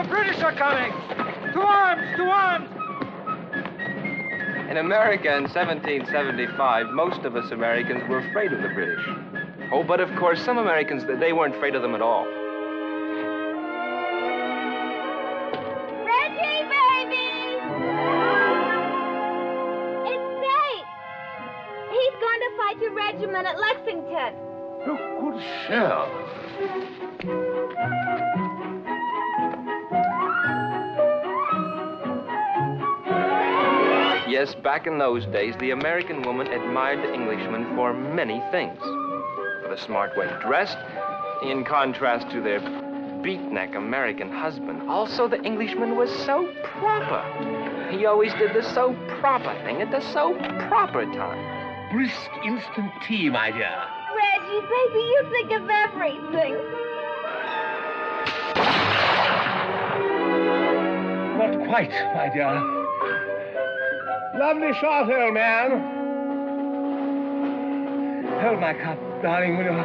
The British are coming! To arms! To arms! In America in 1775, most of us Americans were afraid of the British. Oh, but of course, some Americans, they weren't afraid of them at all. Reggie, baby! It's Nate! He's going to fight your regiment at Lexington. Oh, good shell. Yes, back in those days, the American woman admired the Englishman for many things. For the smart way dressed, in contrast to their beatnik American husband. Also, the Englishman was so proper. He always did the so proper thing at the so proper time. Brisk instant tea, my dear. Reggie, baby, you think of everything. Not quite, my dear. Lovely shot, old man. Hold my cup, darling, will you?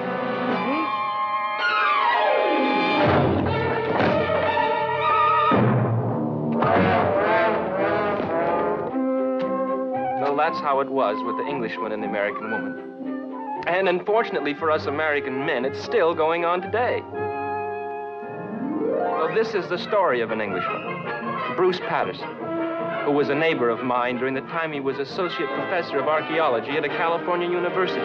So that's how it was with the Englishman and the American woman. And unfortunately for us American men, it's still going on today. So this is the story of an Englishman, Bruce Patterson, who was a neighbor of mine during the time he was associate professor of archaeology at a California university.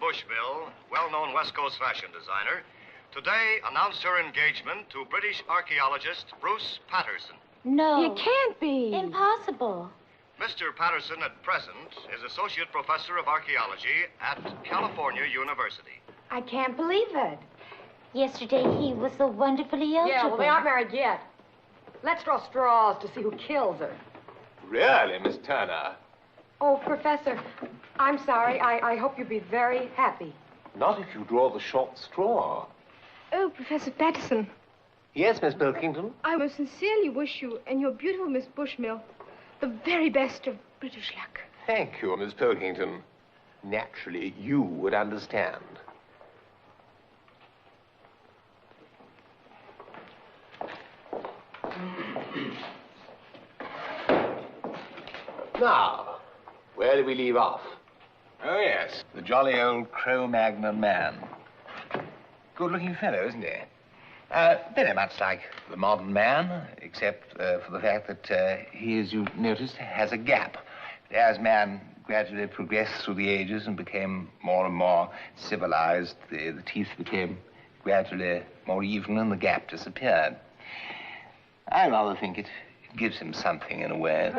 Bushmill, well-known West Coast fashion designer, today announced her engagement to British archaeologist Bruce Patterson. No. It can't be. Impossible. Mr. Patterson at present is associate professor of archaeology at California University. I can't believe it. Yesterday he was so wonderfully eligible. Yeah, well, they aren't married yet. Let's draw straws to see who kills her. Really, Miss Turner? Oh, Professor, I'm sorry. I hope you'll be very happy. Not if you draw the short straw. Oh, Professor Patterson. Yes, Miss Pilkington? I most sincerely wish you and your beautiful Miss Bushmill the very best of British luck. Thank you, Miss Pilkington. Naturally, you would understand. Now, where did we leave off? Oh, yes, the jolly old Cro-Magnon man. Good-looking fellow, isn't he? Very much like the modern man, except for the fact that he, as you've noticed, has a gap. As man gradually progressed through the ages and became more and more civilized, the teeth became gradually more even and the gap disappeared. I rather think it gives him something in a way.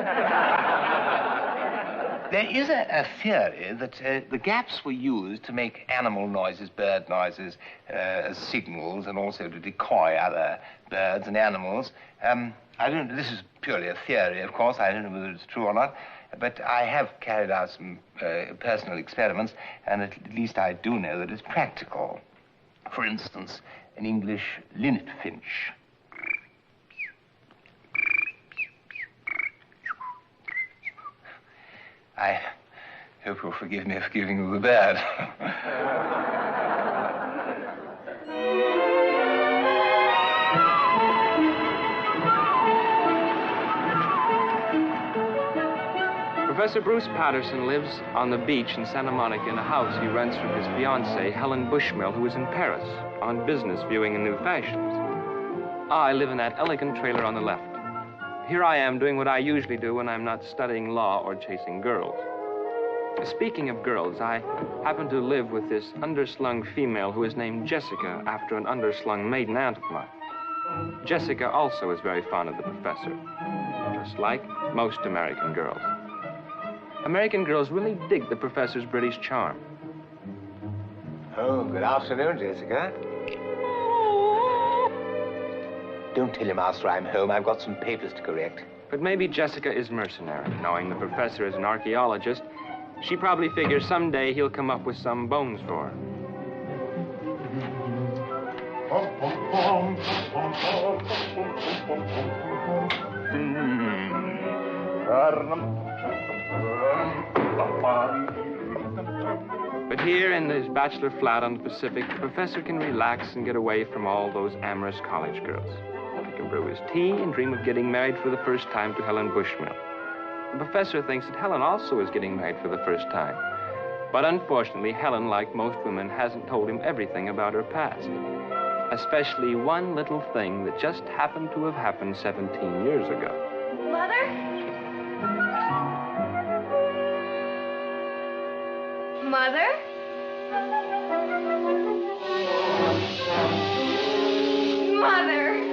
There is a theory that the gaps were used to make animal noises, bird noises, as signals, and also to decoy other birds and animals. I don't. This is purely a theory, of course. I don't know whether it's true or not. But I have carried out some personal experiments, and at least I do know that it's practical. For instance, an English linnet finch. I hope you'll forgive me for giving you the bird. Professor Bruce Patterson lives on the beach in Santa Monica in a house he rents from his fiancée, Helen Bushmill, who is in Paris on business viewing in new fashions. I live in that elegant trailer on the left. Here I am doing what I usually do when I'm not studying law or chasing girls. Speaking of girls, I happen to live with this underslung female who is named Jessica after an underslung maiden aunt of mine. Jessica also is very fond of the professor, just like most American girls. American girls really dig the professor's British charm. Oh, good afternoon, Jessica. Don't tell your master I'm home. I've got some papers to correct. But maybe Jessica is mercenary. Knowing the professor is an archaeologist, she probably figures someday he'll come up with some bones for her. But here in his bachelor flat on the Pacific, the professor can relax and get away from all those amorous college girls. He can brew his tea and dream of getting married for the first time to Helen Bushmill. The professor thinks that Helen also is getting married for the first time. But unfortunately, Helen, like most women, hasn't told him everything about her past. Especially one little thing that just happened to have happened 17 years ago. Mother? Mother? Mother!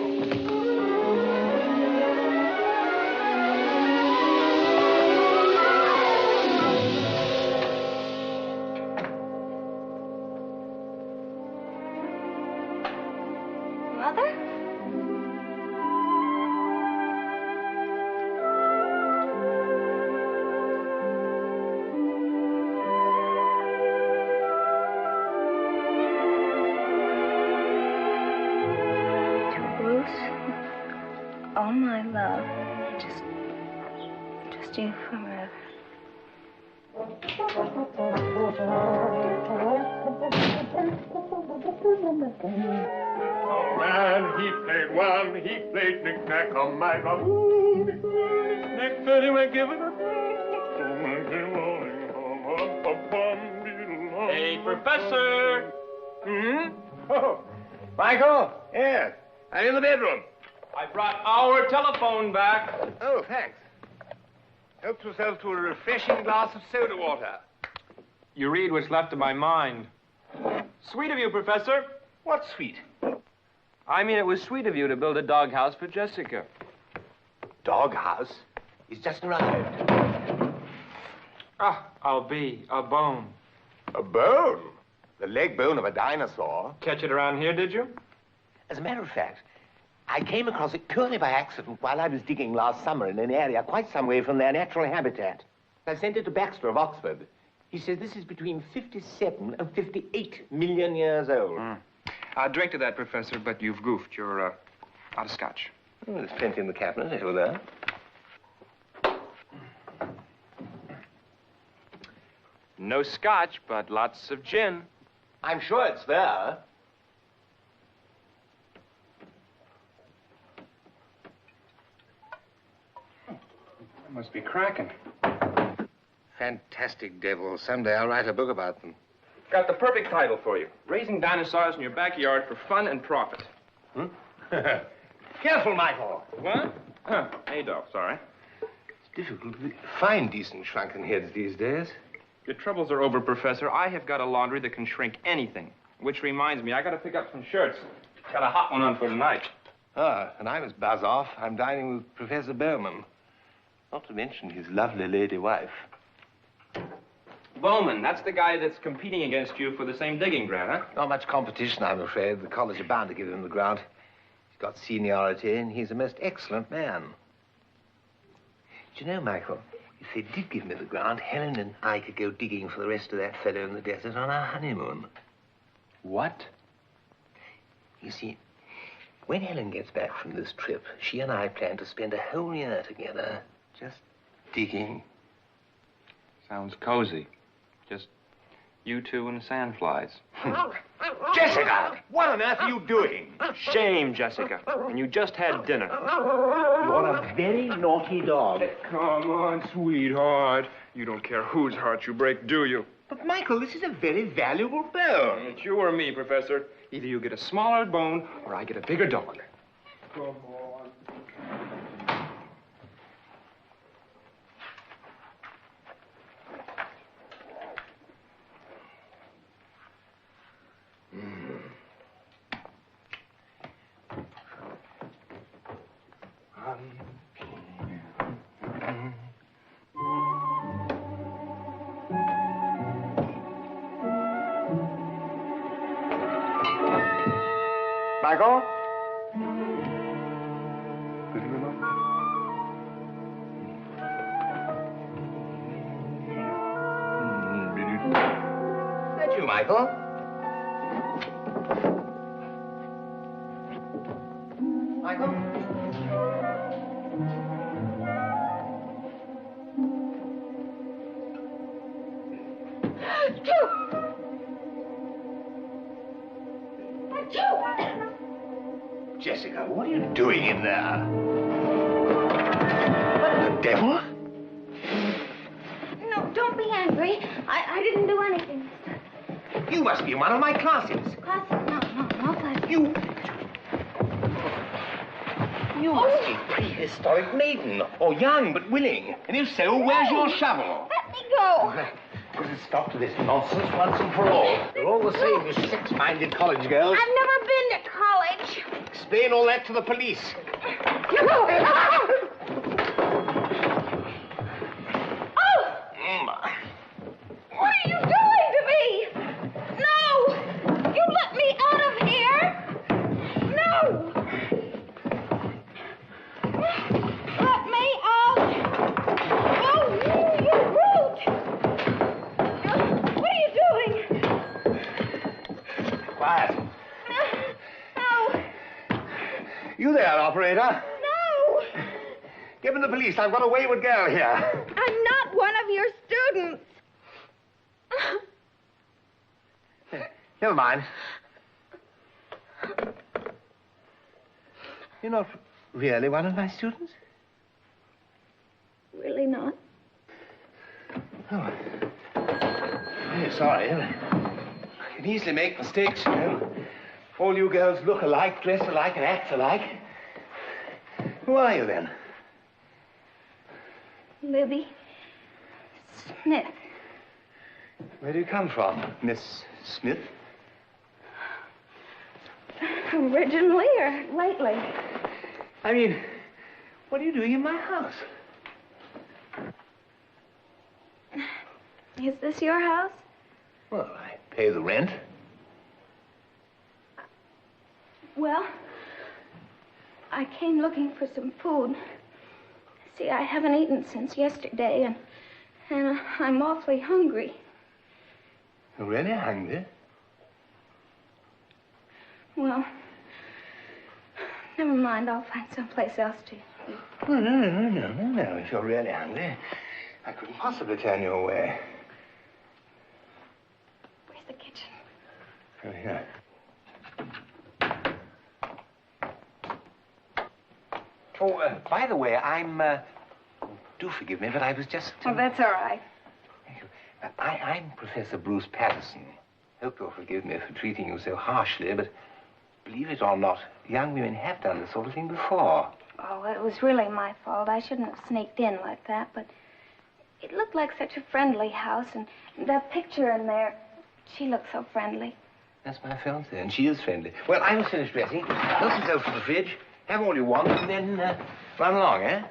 Mother? Oh, my love. Just you forever. Oh, man, he played one, he played knick-knack on my drum. Ooh, knick-knack, anyway, give it a... Hey, Professor! Hmm? Oh, Michael? Yes. I'm in the bedroom. I brought our telephone back. Oh, thanks. Help yourself to a refreshing glass of soda water. You read what's left of my mind. Sweet of you, Professor. What's sweet? I mean, it was sweet of you to build a doghouse for Jessica. Doghouse? He's just arrived. Ah, I'll be a bone. A bone? The leg bone of a dinosaur? Catch it around here, did you? As a matter of fact, I came across it purely by accident while I was digging last summer in an area quite some way from their natural habitat. I sent it to Baxter of Oxford. He says this is between 57 and 58 million years old. I'll drink to that, Professor, but you've goofed. You're, out of scotch. Oh, there's plenty in the cabinet over there. No scotch, but lots of gin. I'm sure it's there. Must be cracking. Fantastic devils. Someday I'll write a book about them. Got the perfect title for you. Raising dinosaurs in your backyard for fun and profit. Careful, Michael. What? Adolf, sorry. It's difficult to find decent shrunken heads these days. Your troubles are over, Professor. I have got a laundry that can shrink anything. Which reminds me, I got to pick up some shirts. Got a hot one on for tonight. Ah, and I must buzz off. I'm dining with Professor Beymer. Not to mention his lovely lady wife. Bowman, that's the guy that's competing against you for the same digging grant, huh? Not much competition, I'm afraid. The college are bound to give him the grant. He's got seniority, and he's a most excellent man. Do you know, Michael, if they did give me the grant, Helen and I could go digging for the rest of that fellow in the desert on our honeymoon. What? You see, when Helen gets back from this trip, she and I plan to spend a whole year together, just digging. Sounds cozy. Just you two and sandflies. Jessica, what on earth are you doing? Shame, Jessica. And you just had dinner. You're a very naughty dog. Come on, sweetheart. You don't care whose heart you break, do you? But, Michael, this is a very valuable bone. It's you or me, Professor. Either you get a smaller bone or I get a bigger dog. Come on. Michael? Good enough? Is that you, Michael? Michael? Jessica, what are you doing in there? What the devil? No, don't be angry. I didn't do anything. You must be in one of my classes. Class? No class. You must be a prehistoric maiden, or young but willing. And if so, where's your shovel? Let me go. Put a stop to this nonsense once and for all. You're all the same, you sex-minded college girls. I've never been to college. Explain all that to the police. What are you doing to me? No! You let me out of here! No! Let me out! Oh, you brute! What are you doing? Quiet. No! You there, operator? No! Give him the police. I've got a wayward girl here. I'm not one of your students. Never mind. You're not really one of my students? Really not? Oh. Very sorry. I can easily make mistakes, you know. All you girls look alike, dress alike, and act alike. Who are you, then? Libby Smith. Where do you come from, Miss Smith? Originally or lately? I mean, what are you doing in my house? Is this your house? Well, I pay the rent. Well, I came looking for some food. See, I haven't eaten since yesterday, and I'm awfully hungry. You're really hungry? Well, never mind. I'll find someplace else to eat. Oh, no. If you're really hungry, I couldn't possibly turn you away. Where's the kitchen? Oh, here. Oh, by the way, do forgive me, but I was just... Oh, that's all right. Thank you. I'm Professor Bruce Patterson. Hope you'll forgive me for treating you so harshly, but believe it or not, young women have done this sort of thing before. Oh, it was really my fault. I shouldn't have sneaked in like that, but it looked like such a friendly house, and that picture in there, she looked so friendly. That's my fiancée, and she is friendly. Well, I must finish dressing. Help yourself to the fridge. Have all you want, and then run along, eh?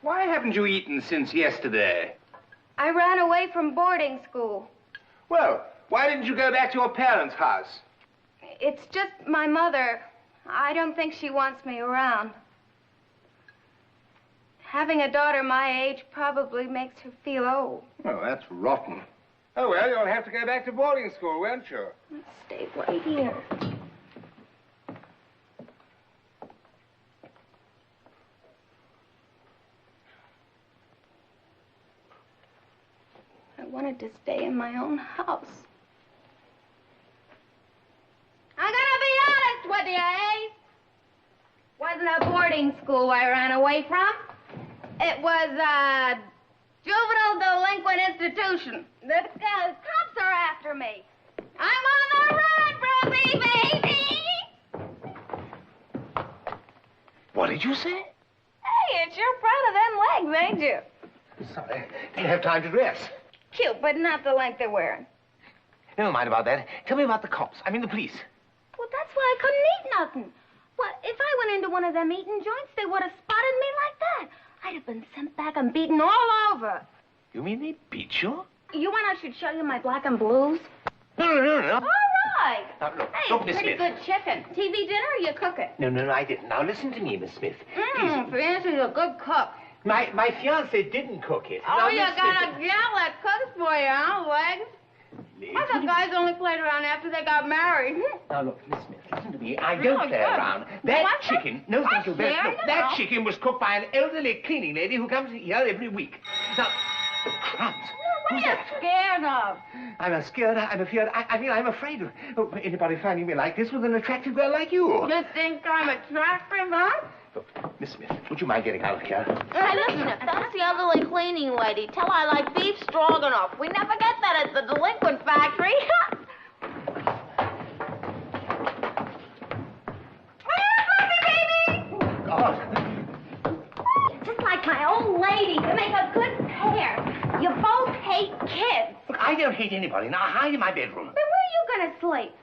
Why haven't you eaten since yesterday? I ran away from boarding school. Well, why didn't you go back to your parents' house? It's just my mother. I don't think she wants me around. Having a daughter my age probably makes her feel old. Oh, that's rotten. Oh, well, you'll have to go back to boarding school, won't you? Let's stay right here. I wanted to stay in my own house. I'm gonna be honest with you, eh? Wasn't a boarding school I ran away from. It was a juvenile delinquent institution. The cops are after me. I'm on the run, Brothy, baby! What did you say? Hey, it's your proud of them legs, ain't you? Sorry, didn't have time to dress. Cute, but not the length they're wearing. Never mind about that. Tell me about the cops. I mean the police. Well, that's why I couldn't eat nothing. Well, if I went into one of them eating joints, they would have spotted me like that. I'd have been sent back and beaten all over. You mean they beat you? You want I should show you my black and blues? No. All right. Now, look, Hey, look, it's Miss pretty Smith. good chicken. TV dinner or you cook it? No, I didn't. Now, listen to me, Miss Smith. Fancy's a good cook. My fiancé didn't cook it. Oh, Now, you Miss got Smith- a gal that cooks for you, huh, Legs? I thought guys only played around after they got married. Now, look, Miss Smith, listen to me. I don't play around. That What's that? chicken... No, thank you. What's Look, there? that No. chicken was cooked by an elderly cleaning lady who comes here every week. Now, crumbs. What Who's are you that? scared of? I'm scared. I'm afraid. I mean, I'm afraid of anybody finding me like this with an attractive girl like you. You think I'm attractive, huh? Look, Miss Smith, would you mind getting out of here? Hey, listen, if that's the elderly cleaning lady, tell her I like beef stroganoff. We never get that at the delinquent factory. God. Just like my old lady, you make a good pair. You both hate kids. Look, I don't hate anybody. Now, hide in my bedroom. Then where are you gonna sleep?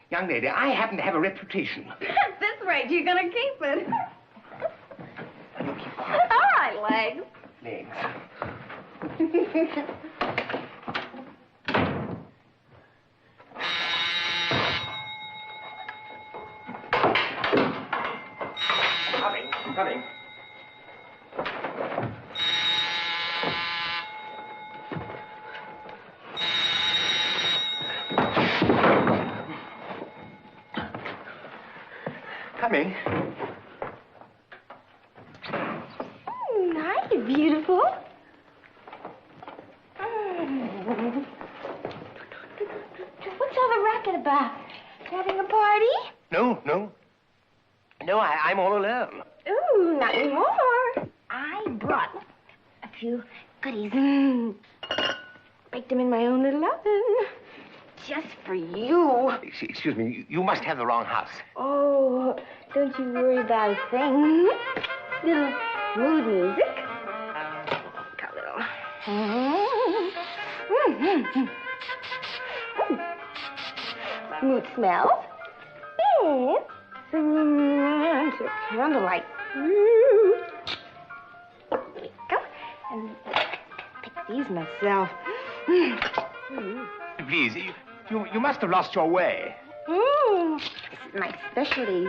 Young lady, I happen to have a reputation. At this rate, you're gonna keep it. Now, you keep quiet. All right, Legs. Legs. Coming. Coming. Hi, beautiful. What's all the racket about? Having a party? No, I'm all alone. Ooh, not anymore. I brought a few goodies. Baked them in my own little oven. Just for you. Excuse me, you must have the wrong house. Oh, don't you worry about a thing. Little mood music. Got a little. Mood smells. And some romantic candlelight. Go. And pick these myself. Please, you must have lost your way. This is my specialty.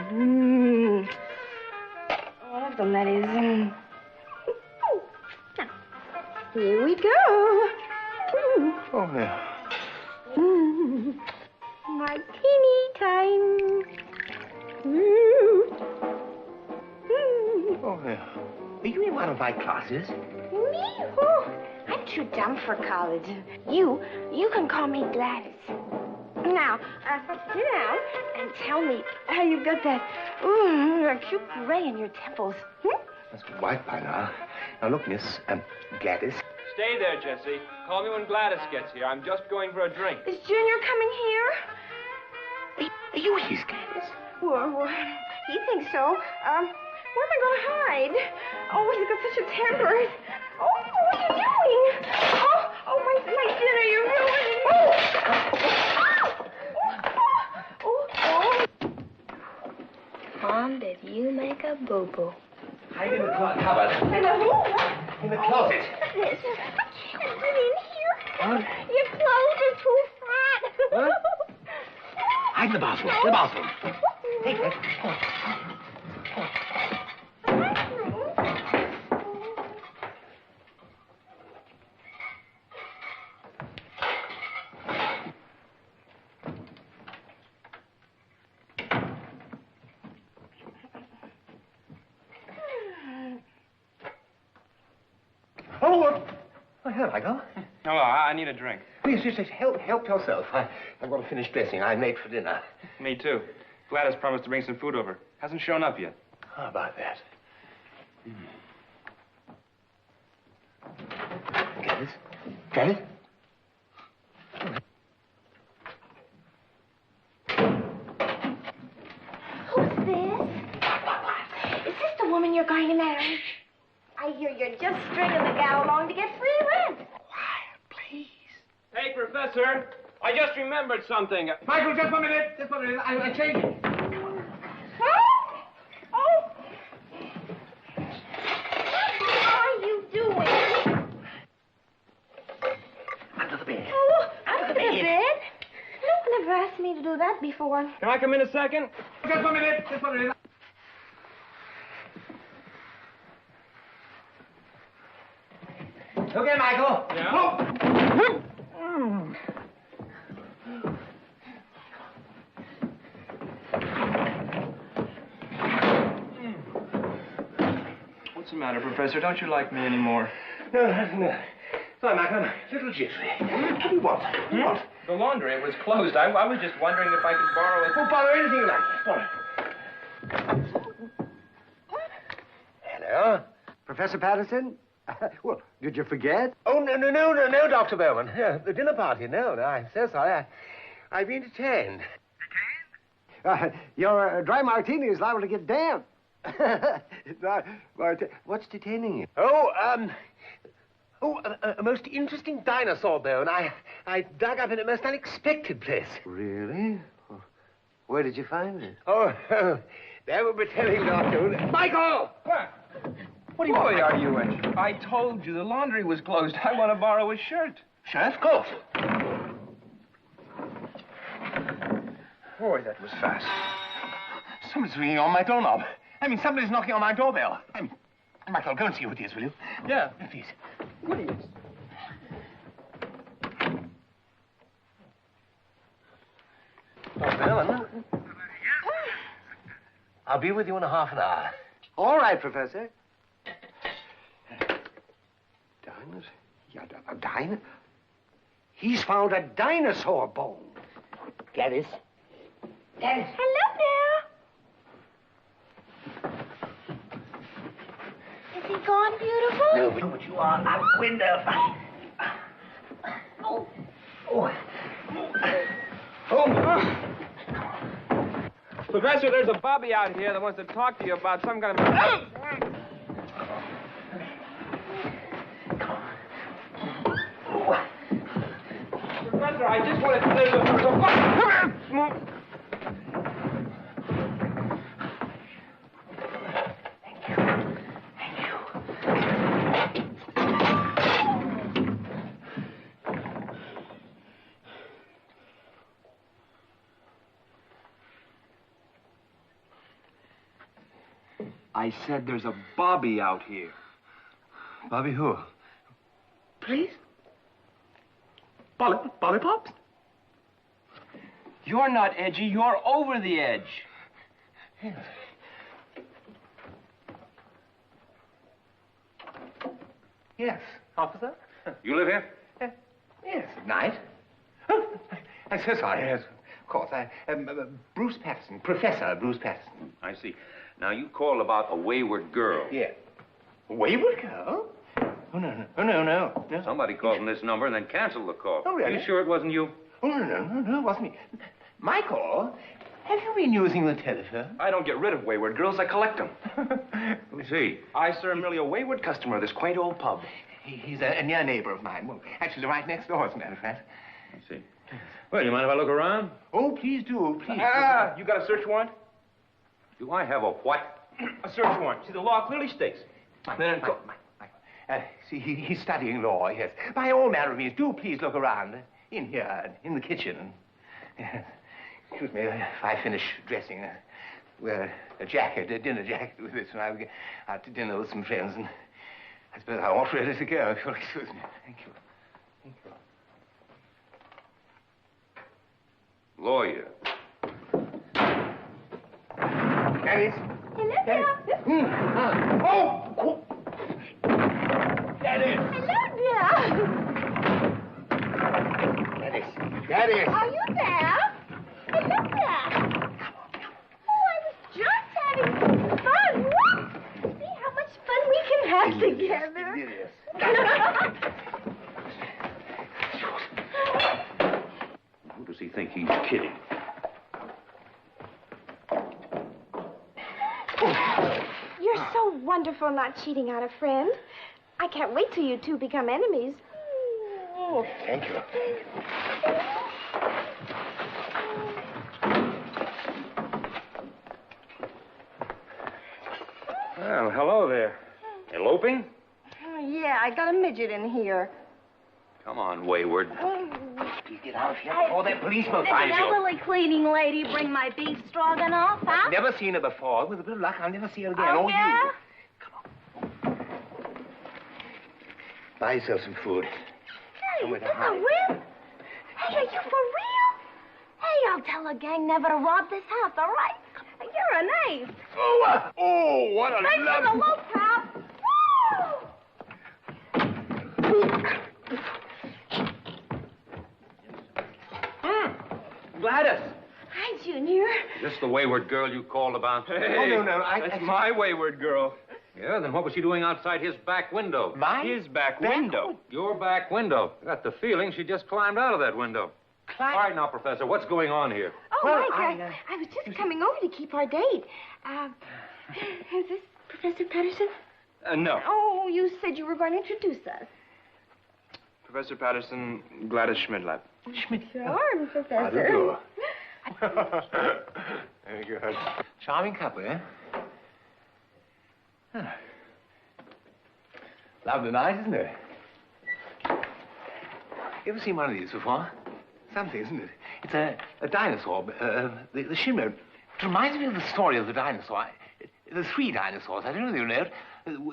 One of them, that is. Now, here we go. Oh, no. Martini time. Oh, no. Are you in one of my classes? Me? Oh, I'm too dumb for college. You can call me Gladys. Now, sit down and tell me how you got that cute gray in your temples. That's white by now. Now, look, Miss Gladys. Stay there, Jessie. Call me when Gladys gets here. I'm just going for a drink. Is Junior coming here? Are you his Gladys? Well, he thinks so. Where am I going to hide? Oh, he's got such a temper. Oh, what are you doing? Oh, my dinner, you're ruining. Oh. Mom, did you make a boo-boo? Hide in the cupboard. In the room? In the closet. This. I can't get in here. What? Your clothes are too fat. What? Hide in the bathroom. In the bathroom. Take that. Oh, hello, Michael. Hello, I need a drink. Please, just help yourself. I've got to finish dressing. I'm late for dinner. Me too. Gladys promised to bring some food over. Hasn't shown up yet. How about that? Gladys? Gladys? Who's this? Is this the woman you're going to marry? I hear you're just stringing the gal along to get free rent. Quiet, please. Hey, Professor, I just remembered something. Michael, just 1 minute. Just 1 minute. I changed it. Oh! What are you doing? Under the bed. Oh, under the bed? No one ever asked me to do that before. Can I come in a second? Just 1 minute. Just 1 minute. Okay, Michael. Yeah? What's the matter, Professor? Don't you like me anymore? No. Sorry, Michael, I'm a little jittery. What do you want? What? The laundry, it was closed. I was just wondering if I could borrow it. Oh, borrow anything you like. Borrow. Hello? Professor Patterson? Well, did you forget? Oh, no, Dr. Bowman. The dinner party, no, I'm so sorry. I've been detained. Your dry martini is liable to get damp. What's detaining you? A most interesting dinosaur bone. I dug up in a most unexpected place. Really? Where did you find it? Oh, that would be telling, Doctor. Michael! What boy are you in? I told you the laundry was closed. I want to borrow a shirt. Shirt? Of course. Boy, that was fast. Somebody's ringing on my doorknob. Somebody's knocking on my doorbell. Michael, go and see who it is, will you? Yeah. Please. Please. Dr. Bowman? I'll be with you in a half an hour. All right, Professor. Dinosaur? Yeah, a dinosaur? He's found a dinosaur bone. Gladys? Gladys? Hello there. Is he gone, beautiful? No, but you are out the window. Professor, there's a bobby out here that wants to talk to you about some kind of... Professor, I just wanted to... Come here! I said there's a bobby out here. Bobby who? Please? Bobby Pops? You're not edgy, you're over the edge. Yes. Yes, officer? You live here? Yes, at night. Oh, I'm so sorry. Yes, of course. Bruce Patterson, Professor Bruce Patterson. I see. Now, you called about a wayward girl. Yeah. A wayward girl? Oh, no. Somebody called from this number and then canceled the call. Oh, really? You sure it wasn't you? Oh, no, it wasn't me. Michael, have you been using the telephone? I don't get rid of wayward girls, I collect them. Let me see. I, sir, am merely a wayward customer of this quaint old pub. He's a near neighbor of mine. Well, actually, right next door, as a matter of fact. I see. Well, you mind if I look around? Oh, please do, please. You got a search warrant? Do I have a what? A search warrant. See, the law clearly states. See, he's studying law, yes. By all manner of means, do please look around. In here, in the kitchen. Excuse me, if I finish dressing, wear a jacket, a dinner jacket with this, and I'll get out to dinner with some friends, and I suppose I'm all ready to go, if you'll excuse me. Thank you. Thank you. Lawyer. Dennis? Hello, Dennis. dear. Oh! Dennis! Hello, dear. Dennis! Dennis! Are you there? Hello, dear. Oh, I was just having some fun. See how much fun we can have together. Who does he think he's kidding? You're so wonderful not cheating on a friend. I can't wait till you two become enemies. Oh, thank you. Well, hello there. Eloping? Oh, yeah, I got a midget in here. Come on, Wayward. Please get out of here before that policeman Did finds the you. elderly cleaning lady bring my beef stroganoff, huh? Never seen her before. With a bit of luck, I'll never see her again. Oh, or yeah? you. Buy yourself some food. Hey, Somewhere is to this a hide. real? Hey, are you for real? Hey, I'll tell the gang never to rob this house, all right? You're an ace. Oh, what a Thanks for the loop, pal. Gladys. Hi, Junior. Is this the wayward girl you called about? Hey, Oh, no, that's my wayward girl. Yeah, then what was she doing outside his back window? His back window. Your back window. I got the feeling she just climbed out of that window. All right, now, Professor, what's going on here? Oh, Well, Mike, I was just coming over to keep our date. Is this Professor Patterson? No. Oh, you said you were going to introduce us. Professor Patterson, Gladys Schmidlap. Sure, Professor. Very good. Charming couple, eh? Huh. Lovely night, isn't it? You ever seen one of these before? Something, isn't it? It's a dinosaur, the shimmer. It reminds me of the story of the dinosaur. The three dinosaurs, I don't know if you know it.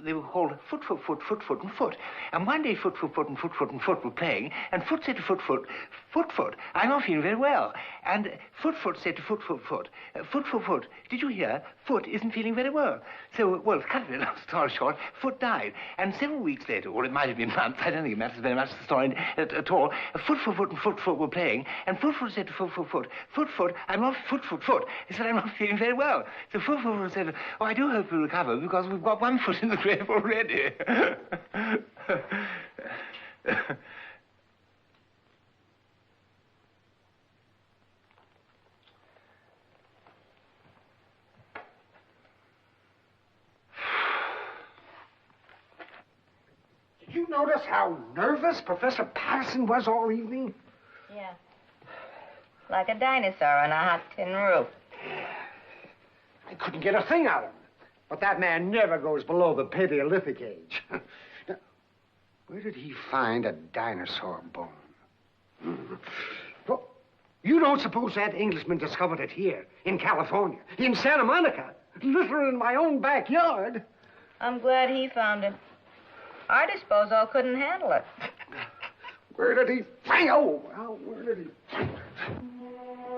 They were called Foot, Foot, Foot, Foot, Foot, and Foot. And one day Foot, Foot, Foot, and Foot, Foot, and Foot were playing, and Foot said to Foot, Foot, Foot, Foot, I'm not feeling very well. And Foot, Foot said to Foot, Foot, Foot, Foot, Foot, Foot, did you hear? Foot isn't feeling very well. So, well, cut a long story short, Foot died. And several weeks later, or it might have been months, I don't think it matters very much the story at all, Foot, Foot, Foot, and Foot, Foot were playing, and Foot, Foot said to Foot, Foot, Foot, Foot, Foot, I'm not Foot, Foot, Foot. He said, I'm not feeling very well. So Foot, Foot, Foot said, oh, I do hope you'll recover, because we've got one foot in the grave already. Did you notice how nervous Professor Patterson was all evening? Yeah. Like a dinosaur on a hot tin roof. I couldn't get a thing out of him. But that man never goes below the Paleolithic age. Now, where did he find a dinosaur bone? Well, you don't suppose that Englishman discovered it here, in California, in Santa Monica, literally in my own backyard? I'm glad he found it. Our disposal couldn't handle it. Where did he find? Oh, well, where did he find it?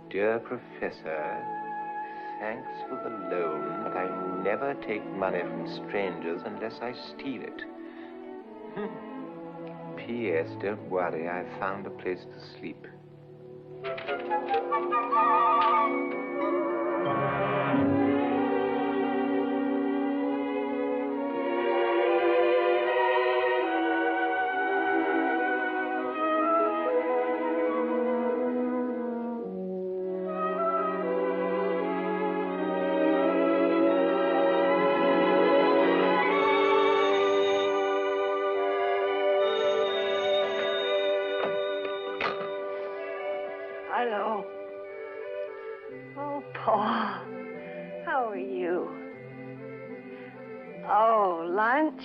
Dear Professor, thanks for the loan, but I never take money from strangers unless I steal it. P.S. Don't worry, I found a place to sleep. Hello. Oh, Paul. How are you? Oh, lunch?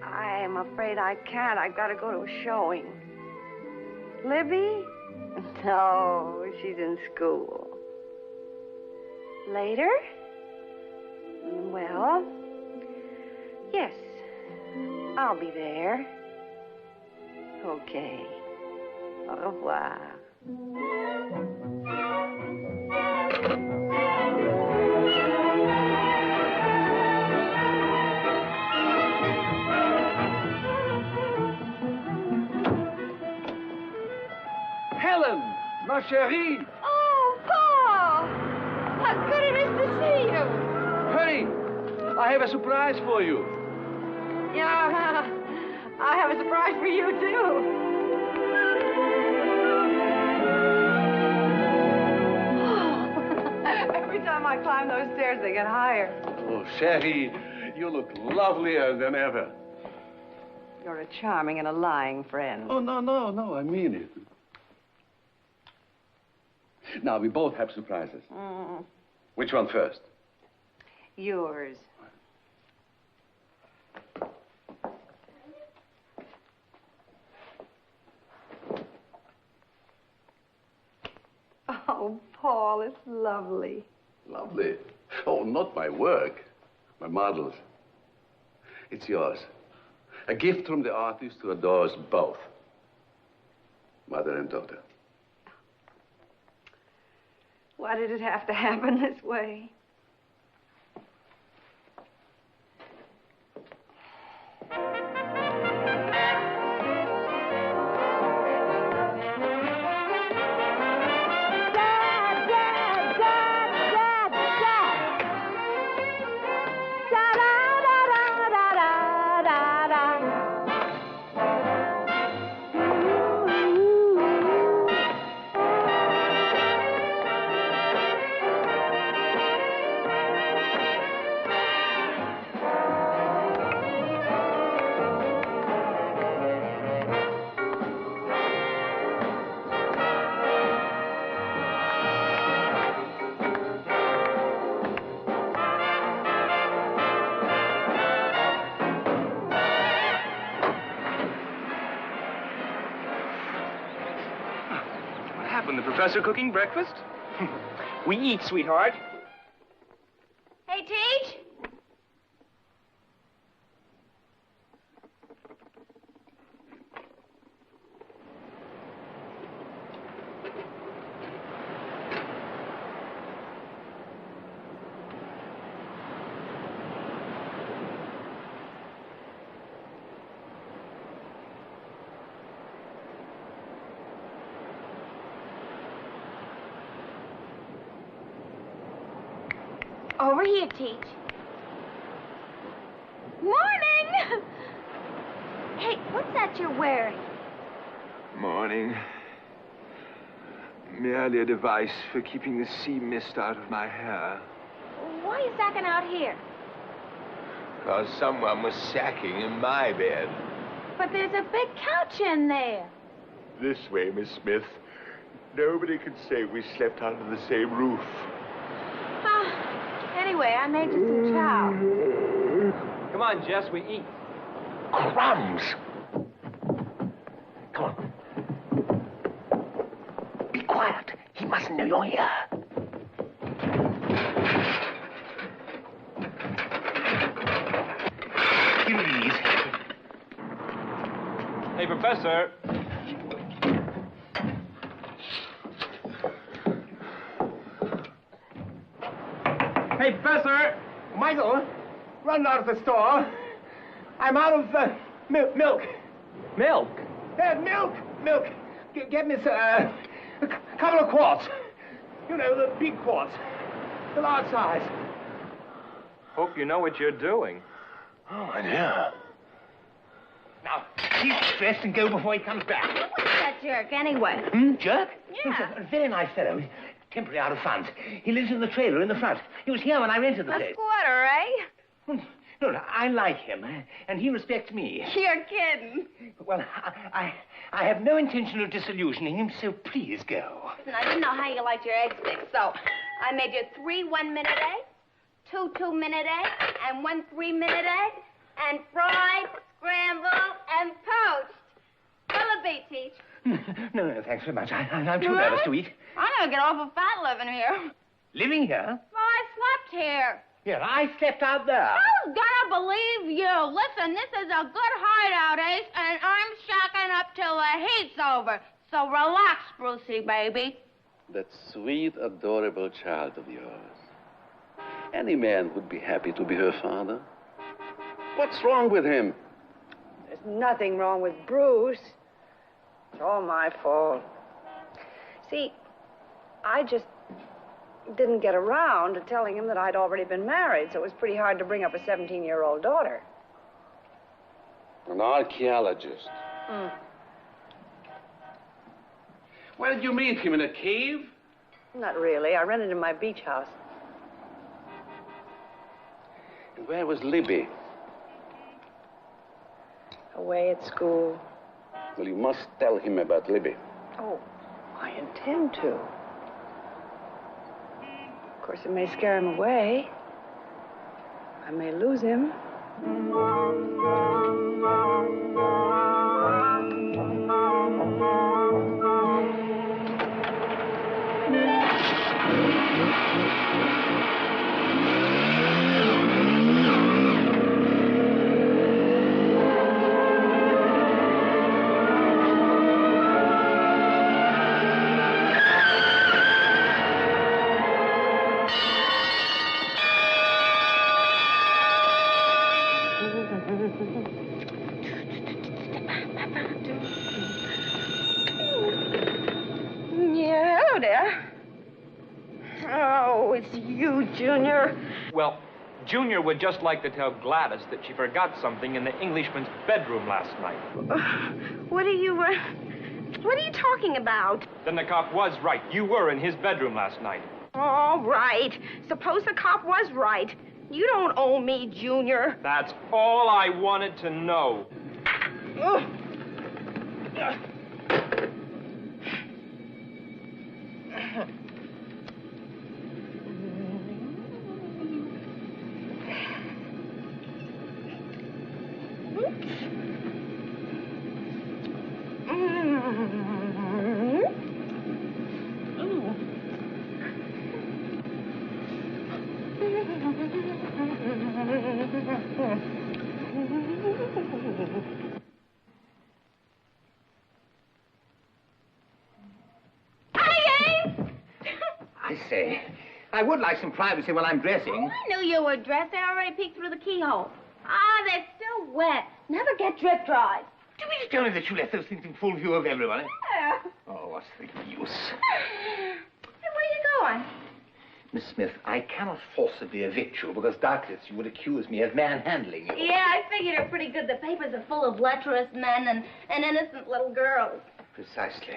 I'm afraid I can't. I've got to go to a showing. Libby? No, she's in school. Later? Well, yes. I'll be there. Okay. Au revoir. Helen, ma chérie. Oh, Paul! How good it is to see you. Hurry. I have a surprise for you. Yeah, I have a surprise for you, too. Every time I climb those stairs, they get higher. Oh, Sherry, you look lovelier than ever. You're a charming and a lying friend. Oh, no, I mean it. Now, we both have surprises. Mm. Which one first? Yours. Oh, Paul, it's lovely. Lovely. Oh, not my work. My models. It's yours. A gift from the artist who adores both. Mother and daughter. Why did it have to happen this way? The professor cooking breakfast? We eat, sweetheart. Hey, Teach? Over here, Teach. Morning! Hey, what's that you're wearing? Morning. Merely a device for keeping the sea mist out of my hair. Why are you sacking out here? Because someone was sacking in my bed. But there's a big couch in there. This way, Miss Smith. Nobody can say we slept under the same roof. Anyway, I made you some chow. Come on, Jess, we eat. Crumbs! Come on. Be quiet. He mustn't know you're here. Here it is. Hey, Professor. Hey, Professor. Michael, run out of the store. I'm out of milk. Milk? Milk. Get me a couple of quarts. You know, the big quarts. The large size. Hope you know what you're doing. Oh, my dear. Now, keep dressed and go before he comes back. What's that jerk, anyway? Jerk? Yeah. He's a very nice fellow. He's temporarily out of funds. He lives in the trailer in the front. He was here when I rented the place. A squatter, eh? No, I like him, and he respects me. You're kidding. Well, I have no intention of disillusioning him, so please go. Listen, I didn't know how you liked your eggs fixed, so I made you 3 one-minute eggs, 2 two-minute eggs, and 1 3-minute egg, and fried, scrambled, and poached. Fill a beet, Teach. No, thanks very much. I'm too nervous to eat. I'm gonna get awful fat living here. Living here? Well, I slept here. Yeah, I slept out there. Who's gonna believe you? Listen, this is a good hideout, Ace, and I'm shacking up till the heat's over. So relax, Brucey, baby. That sweet, adorable child of yours. Any man would be happy to be her father. What's wrong with him? There's nothing wrong with Bruce. It's all my fault. See, I just didn't get around to telling him that I'd already been married, so it was pretty hard to bring up a 17-year-old daughter. An archaeologist. Where did you meet him, in a cave? Not really. I rented in my beach house. And where was Libby? Away at school. Well, you must tell him about Libby. Oh, I intend to. Of course, it may scare him away. I may lose him. Junior. Well, Junior would just like to tell Gladys that she forgot something in the Englishman's bedroom last night. What are you talking about? Then the cop was right. You were in his bedroom last night. All right. Suppose the cop was right. You don't owe me, Junior. That's all I wanted to know. I would like some privacy while I'm dressing. Oh, I knew you were dressed. I already peeked through the keyhole. Ah, they're still wet. Never get drip dried. Do you mean to tell me that you left those things in full view of everyone? Yeah. Oh, what's the use? Hey, where are you going? Miss Smith, I cannot forcibly evict you because doubtless you would accuse me of manhandling you. Yeah, I figured it pretty good. The papers are full of lecherous men and innocent little girls. Precisely.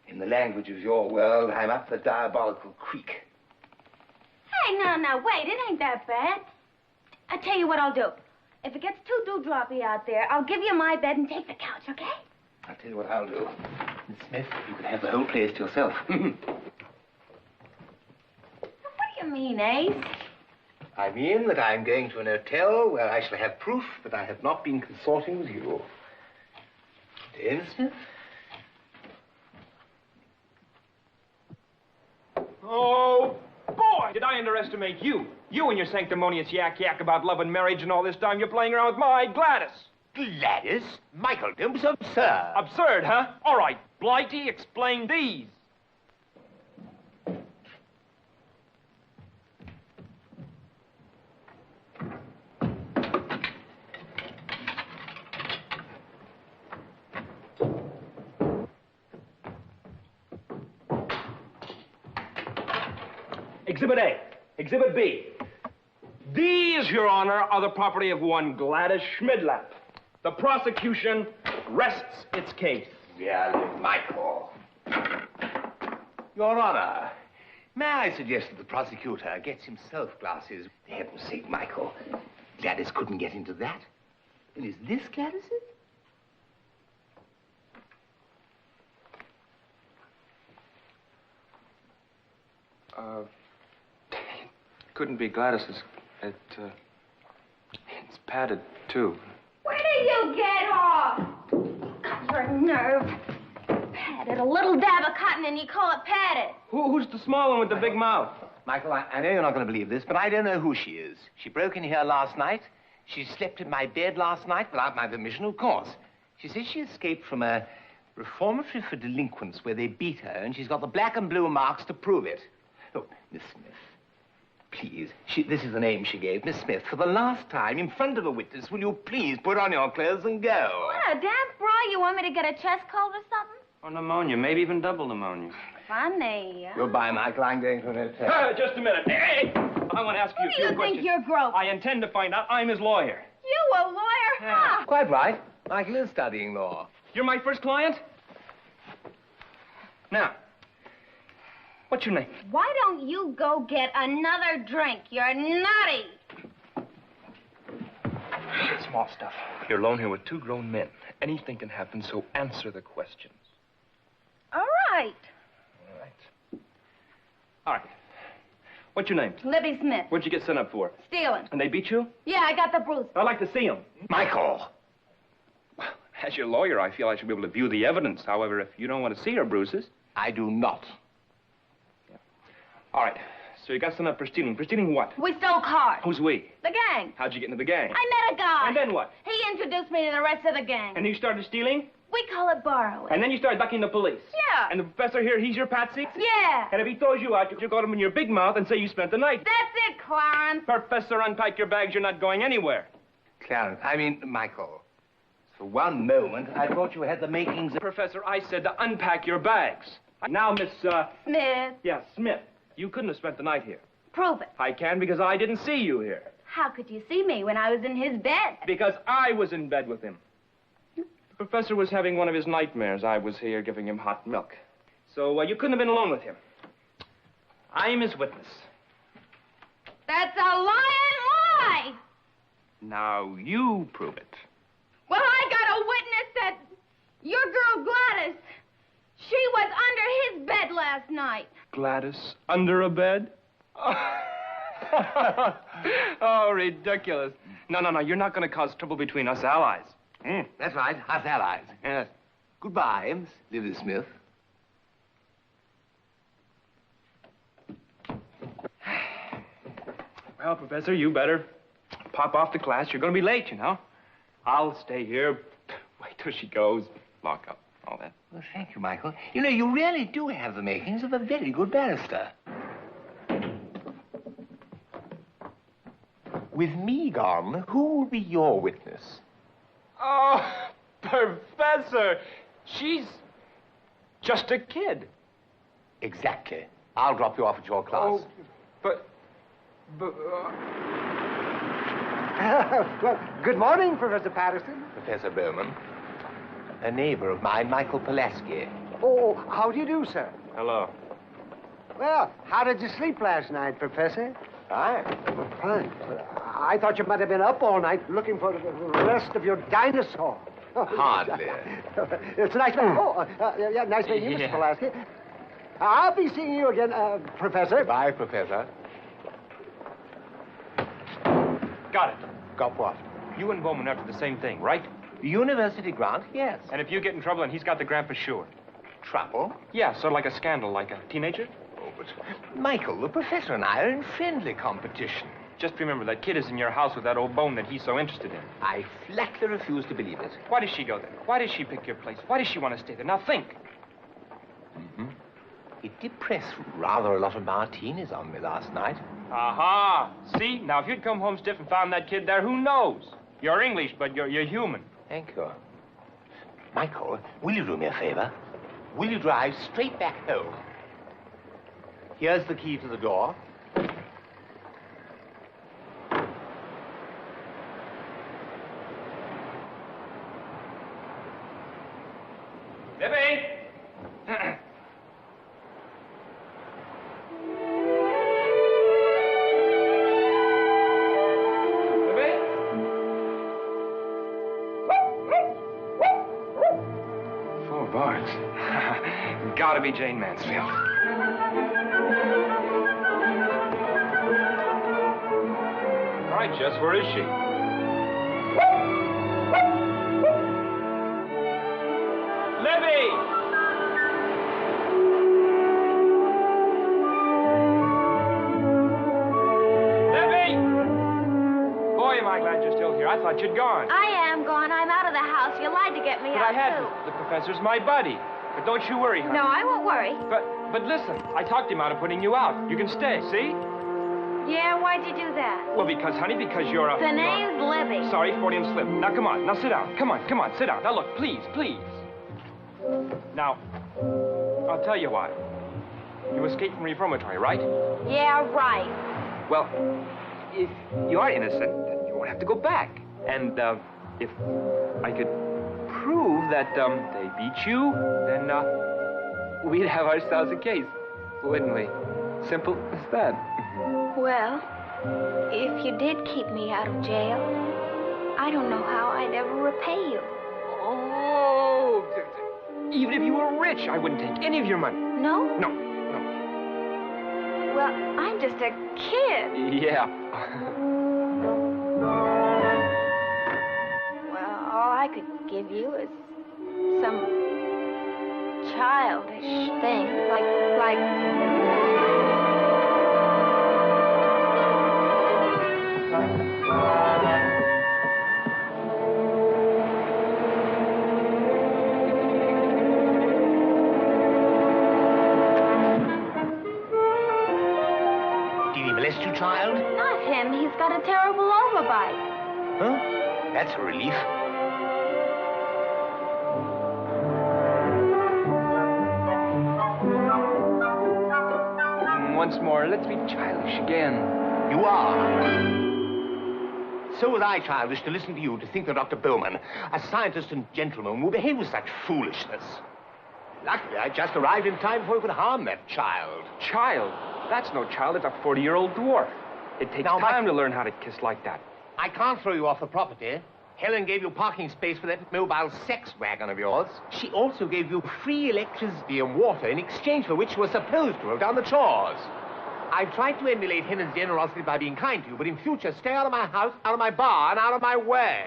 In the language of your world, I'm up the diabolical creek. Hey, now, wait. It ain't that bad. I tell you what I'll do. If it gets too dewdroppy out there, I'll give you my bed and take the couch, okay? I'll tell you what I'll do. Miss Smith, you can have the whole place to yourself. What do you mean, Ace? I mean that I'm going to an hotel where I shall have proof that I have not been consorting with you. Day, Miss Smith? Oh, boy, did I underestimate you. You and your sanctimonious yak about love and marriage, and all this time you're playing around with my Gladys. Gladys? Michael, don't be so absurd. Absurd, huh? All right, Blighty, explain these. Exhibit A, Exhibit B. These, Your Honor, are the property of one Gladys Schmidlap. The prosecution rests its case. Really, Michael. Your Honor, may I suggest that the prosecutor gets himself glasses? For heaven's sake, Michael. Gladys couldn't get into that. And is this Gladys's? Couldn't be Gladys's. It's padded, too. Where did you get off? Got your nerve. Padded. A little dab of cotton and you call it padded. Who's the small one with the big mouth? Michael, I know you're not going to believe this, but I don't know who she is. She broke in here last night. She slept in my bed last night without my permission, of course. She says she escaped from a reformatory for delinquents where they beat her, and she's got the black and blue marks to prove it. Oh, Miss Smith, please, this is the name she gave, Miss Smith. For the last time, in front of a witness, will you please put on your clothes and go? What, a damn brawl? You want me to get a chest cold or something? Or pneumonia, maybe even double pneumonia. Funny. Goodbye, Michael. I'm going to an hotel. Just a minute. Hey! I want to ask you a few questions. Who do you think you're groping? I intend to find out. I'm his lawyer. You a lawyer? Huh? Quite right. Michael is studying law. You're my first client? Now, what's your name? Why don't you go get another drink? You're nutty. Small stuff. You're alone here with two grown men. Anything can happen, so answer the questions. All right. All right. What's your name? Libby Smith. What'd you get sent up for? Stealing. And they beat you? Yeah, I got the bruise. I'd like to see him. Michael! As your lawyer, I feel I should be able to view the evidence. However, if you don't want to see her bruises... I do not. Yeah. All right. So you got sent up for stealing. For stealing what? We stole cars. Who's we? The gang. How'd you get into the gang? I met a guy. And then what? He introduced me to the rest of the gang. And you started stealing? We call it borrowing. And then you started ducking the police? Yeah. And the professor here, he's your patsy? Yeah. And if he throws you out, you go to him in your big mouth and say you spent the night. That's it, Clarence. Professor, unpack your bags. You're not going anywhere. Clarence, Michael. For one moment, I thought you had the makings of... Professor, I said to unpack your bags. Now, Miss, Smith. Yeah, Smith. You couldn't have spent the night here. Prove it. I can because I didn't see you here. How could you see me when I was in his bed? Because I was in bed with him. The professor was having one of his nightmares. I was here giving him hot milk. So you couldn't have been alone with him. I'm his witness. That's a lying lie. Now you prove it. Well, I got a witness that your girl Gladys, she was under his bed last night. Gladys under a bed? Oh, ridiculous. No, you're not going to cause trouble between us allies. That's right, us allies. Yes. Goodbye, Miss Libby Smith. Well, Professor, you better pop off to class. You're going to be late, you know. I'll stay here, wait till she goes, lock up, all that. Well, thank you, Michael. You know, you really do have the makings of a very good barrister. With me gone, who will be your witness? Oh, Professor, she's just a kid. Exactly. I'll drop you off at your class. Oh, but... Well, good morning, Professor Patterson. Professor Bowman. A neighbor of mine, Michael Pulaski. Oh, how do you do, sir? Hello. Well, how did you sleep last night, Professor? Fine. Fine. I thought you might have been up all night looking for the rest of your dinosaur. Hardly. It's nice meeting you. Yeah, nice meeting you, Mr. Pulaski. I'll be seeing you again, Professor. Bye, Professor. Got it. Got what? You and Bowman are after the same thing, right? University grant, yes. And if you get in trouble, and he's got the grant for sure. Trouble? Yeah, sort of like a scandal, like a teenager. Oh, but Michael, the professor and I are in friendly competition. Just remember, that kid is in your house with that old bone that he's so interested in. I flatly refuse to believe it. Why does she go there? Why does she pick your place? Why does she want to stay there? Now think. Mm-hmm. It did press rather a lot of martinis on me last night. Aha! See? Now, if you'd come home stiff and found that kid there, who knows? You're English, but you're human. Thank you. Michael, will you do me a favor? Will you drive straight back home? Here's the key to the door. Libby! Libby? Barnes. Gotta be Jane Mansfield. All right, Jess, where is she? Libby! Libby! Boy, am I glad you're still here. I thought you'd gone. I am gone. I'm out of the house. You lied to get me But out, I had too. to. The professor's my buddy. But don't you worry, honey. No, I won't worry. But listen, I talked him out of putting you out. You can stay, see? Yeah, why'd you do that? Well, because, honey, because you're a... The name's Libby. Sorry, Freudian slip. Now, come on. Now, sit down. Come on, sit down. Now, look, please. Now, I'll tell you what. You escaped from reformatory, right? Yeah, right. Well, if you are innocent, then you won't have to go back. And, if I could prove that, they beat you, then, we'd have ourselves a case, wouldn't we? Simple as that. Well, if you did keep me out of jail, I don't know how I'd ever repay you. Oh, even if you were rich, I wouldn't take any of your money. No? No. Well, I'm just a kid. Yeah. Well, all I could give you is some childish thing, like... Did he molest you, child? Not him. He's got a terrible overbite. Huh? That's a relief. Once more, let's be childish again. You are. So was I childish to listen to you, to think that Dr. Bowman, a scientist and gentleman, would behave with such foolishness. Luckily, I just arrived in time before you could harm that child. Child? That's no child. It's a 40-year-old dwarf. It takes time to learn how to kiss like that. I can't throw you off the property. Helen gave you parking space for that mobile sex wagon of yours. She also gave you free electricity and water in exchange for which you were supposed to have done the chores. I've tried to emulate Helen's generosity by being kind to you, but in future, stay out of my house, out of my bar, and out of my way.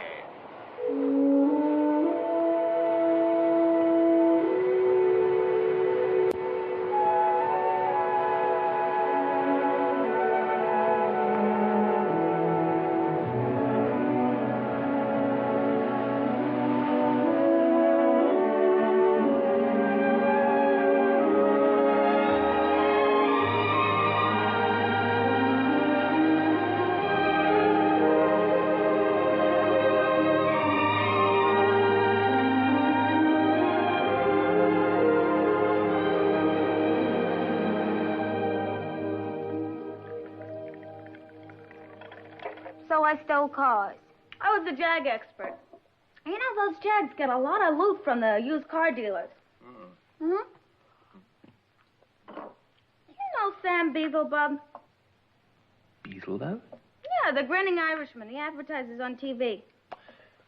So I stole cars. I was a jag expert. You know, those jags get a lot of loot from the used car dealers. You know Sam Beelzebub? Beelzebub? Yeah, the grinning Irishman. He advertises on TV.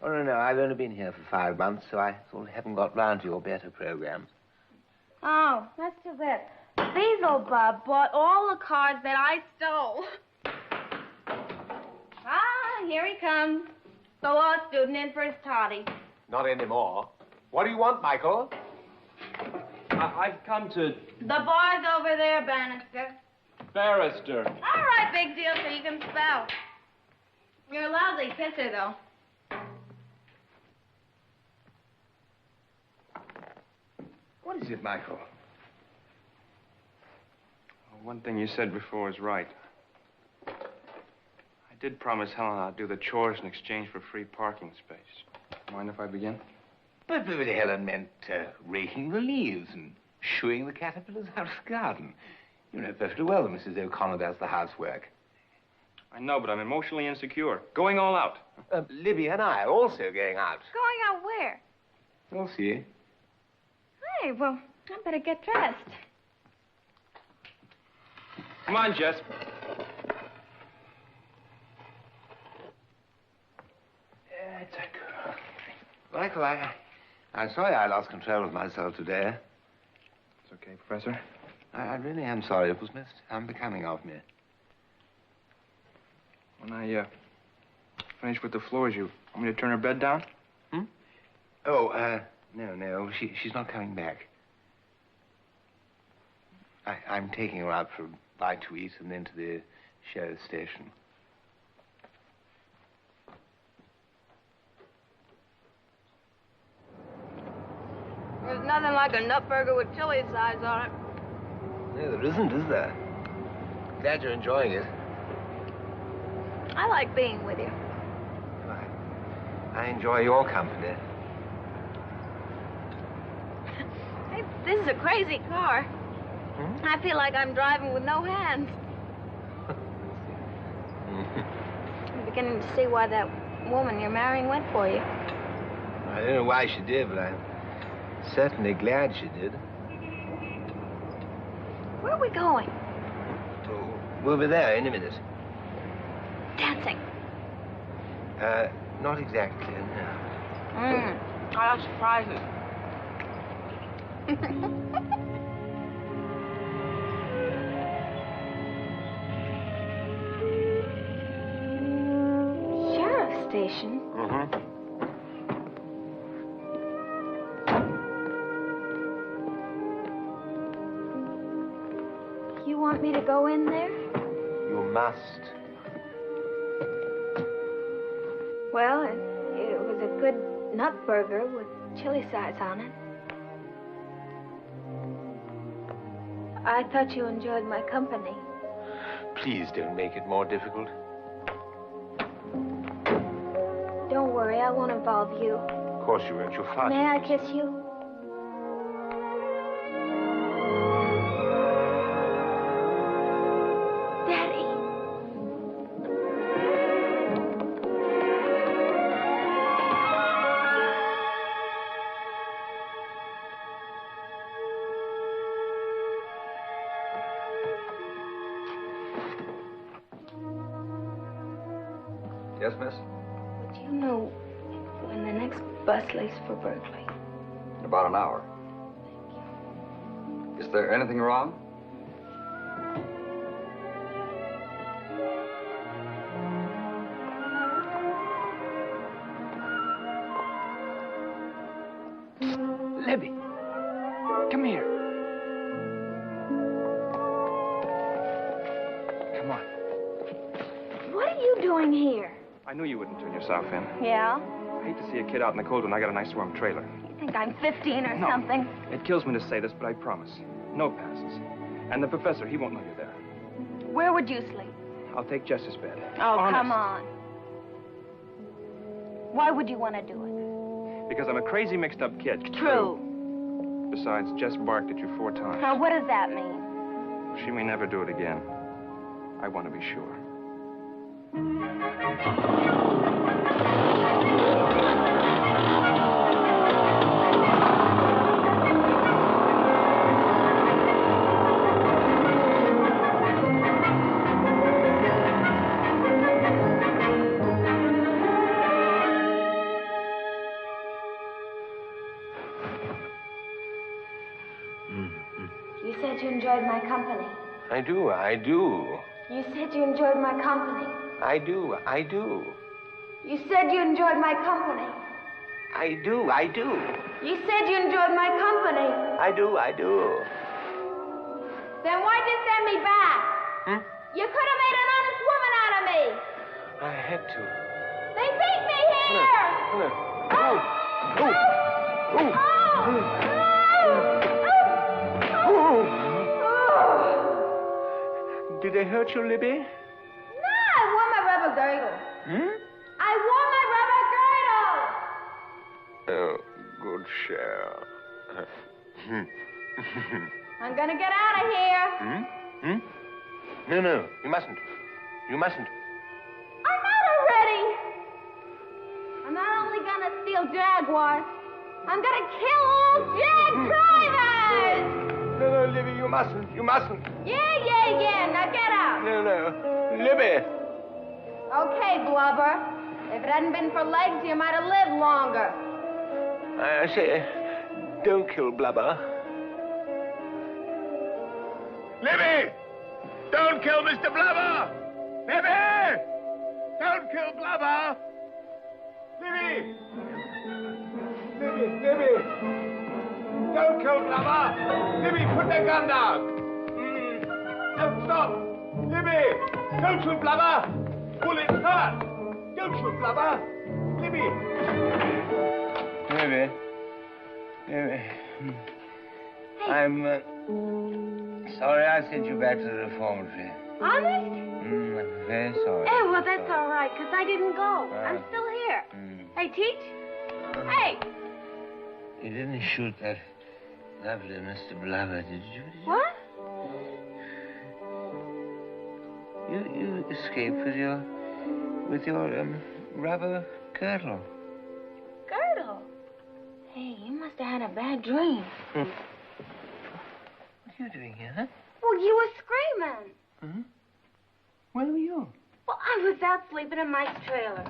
Oh, no, I've only been here for 5 months, so I sort of haven't got round to your better programs. Oh, that's too bad. Beelzebub bought all the cars that I stole. Ah, here he comes. The law student in for his toddy. Not anymore. What do you want, Michael? I've come to... The bar's over there, Bannister. Barrister. All right, big deal, so you can spell. You're a lousy kisser, though. What is it, Michael? One thing you said before is right. I did promise Helen I'd do the chores in exchange for free parking space. Mind if I begin? But Helen meant raking the leaves and shooing the caterpillars out of the garden. You know perfectly well that Mrs. O'Connor does the housework. I know, but I'm emotionally insecure. Going all out. Libby and I are also going out. Going out where? You'll see. Hey, well, I better get dressed. Come on, Jess. Michael, I I'm sorry I lost control of myself today. It's okay, Professor. I really am sorry. It was most unbecoming of me. When I finish with the floors, you want me to turn her bed down? Oh, no. She's not coming back. I'm taking her out for a bite to eat and then to the sheriff's station. There's nothing like a nut burger with chili sides on it. No, there isn't, is there? Glad you're enjoying it. I like being with you. I enjoy your company. Hey, this is a crazy car. I feel like I'm driving with no hands. I'm beginning to see why that woman you're marrying went for you. I don't know why she did, but I'm certainly glad she did. Where are we going? Oh, we'll be there in a minute. Dancing. Not exactly, no. I love surprises. Sheriff's station? You want me to go in there? You must. Well, it was a good nut burger with chili sides on it. I thought you enjoyed my company. Please don't make it more difficult. Don't worry, I won't involve you. Of course you won't. You're far too May I kiss you? Daddy. Yes, miss? Do you know when the next bus leaves for Berkeley? In about an hour. Is there anything wrong? Libby, come here. Come on. What are you doing here? I knew you wouldn't turn yourself in. Yeah? I hate to see a kid out in the cold when I got a nice warm trailer. You think I'm 15 or No. something? It kills me to say this, but I promise. No passes. And the professor, he won't know you're there. Where would you sleep? I'll take Jess's bed. Oh, Honest. come on. Why would you want to do it? Because I'm a crazy, mixed-up kid. True. Besides, Jess barked at you 4 times. Now, what does that mean? She may never do it again. I want to be sure. You said you enjoyed my company. I do. You said you enjoyed my company. I do. You said you enjoyed my company. I do. You said you enjoyed my company. I do. Then why'd you send me back? You could have made an honest woman out of me. I had to. They beat me here. Did they hurt you, Libby? No, I wore my rubber girdle. I wore my rubber girdle. Oh, good sheriff. I'm gonna get out of here. No, you mustn't. I'm out already. I'm not only gonna steal Jaguars, I'm gonna kill all Jag drivers. No, Libby, you mustn't. Yeah. Now get out. No. Libby. Okay, Blubber. If it hadn't been for legs, you might have lived longer. I say, don't kill Blubber. Libby! Don't kill Mr. Blubber! Libby! Don't kill Blubber! Libby! Libby! Don't kill Blubber! Libby, put the gun down! Don't stop! Libby! Don't shoot Blubber! Bullets hurt! Don't shoot Blubber! Libby! Libby. I'm sorry I sent you back to the reformatory. Honest? I'm very sorry. Oh, well, that's all right, because I didn't go. I'm still here. Hey, Teach? Hey! You didn't shoot that lovely Mr. Blubber, did you? What? You escaped with your rubber girdle. Girdle? Hey, you must have had a bad dream. What are you doing here, huh? Well, you were screaming. Hmm? Where were you? Well, I was out sleeping in Mike's trailer.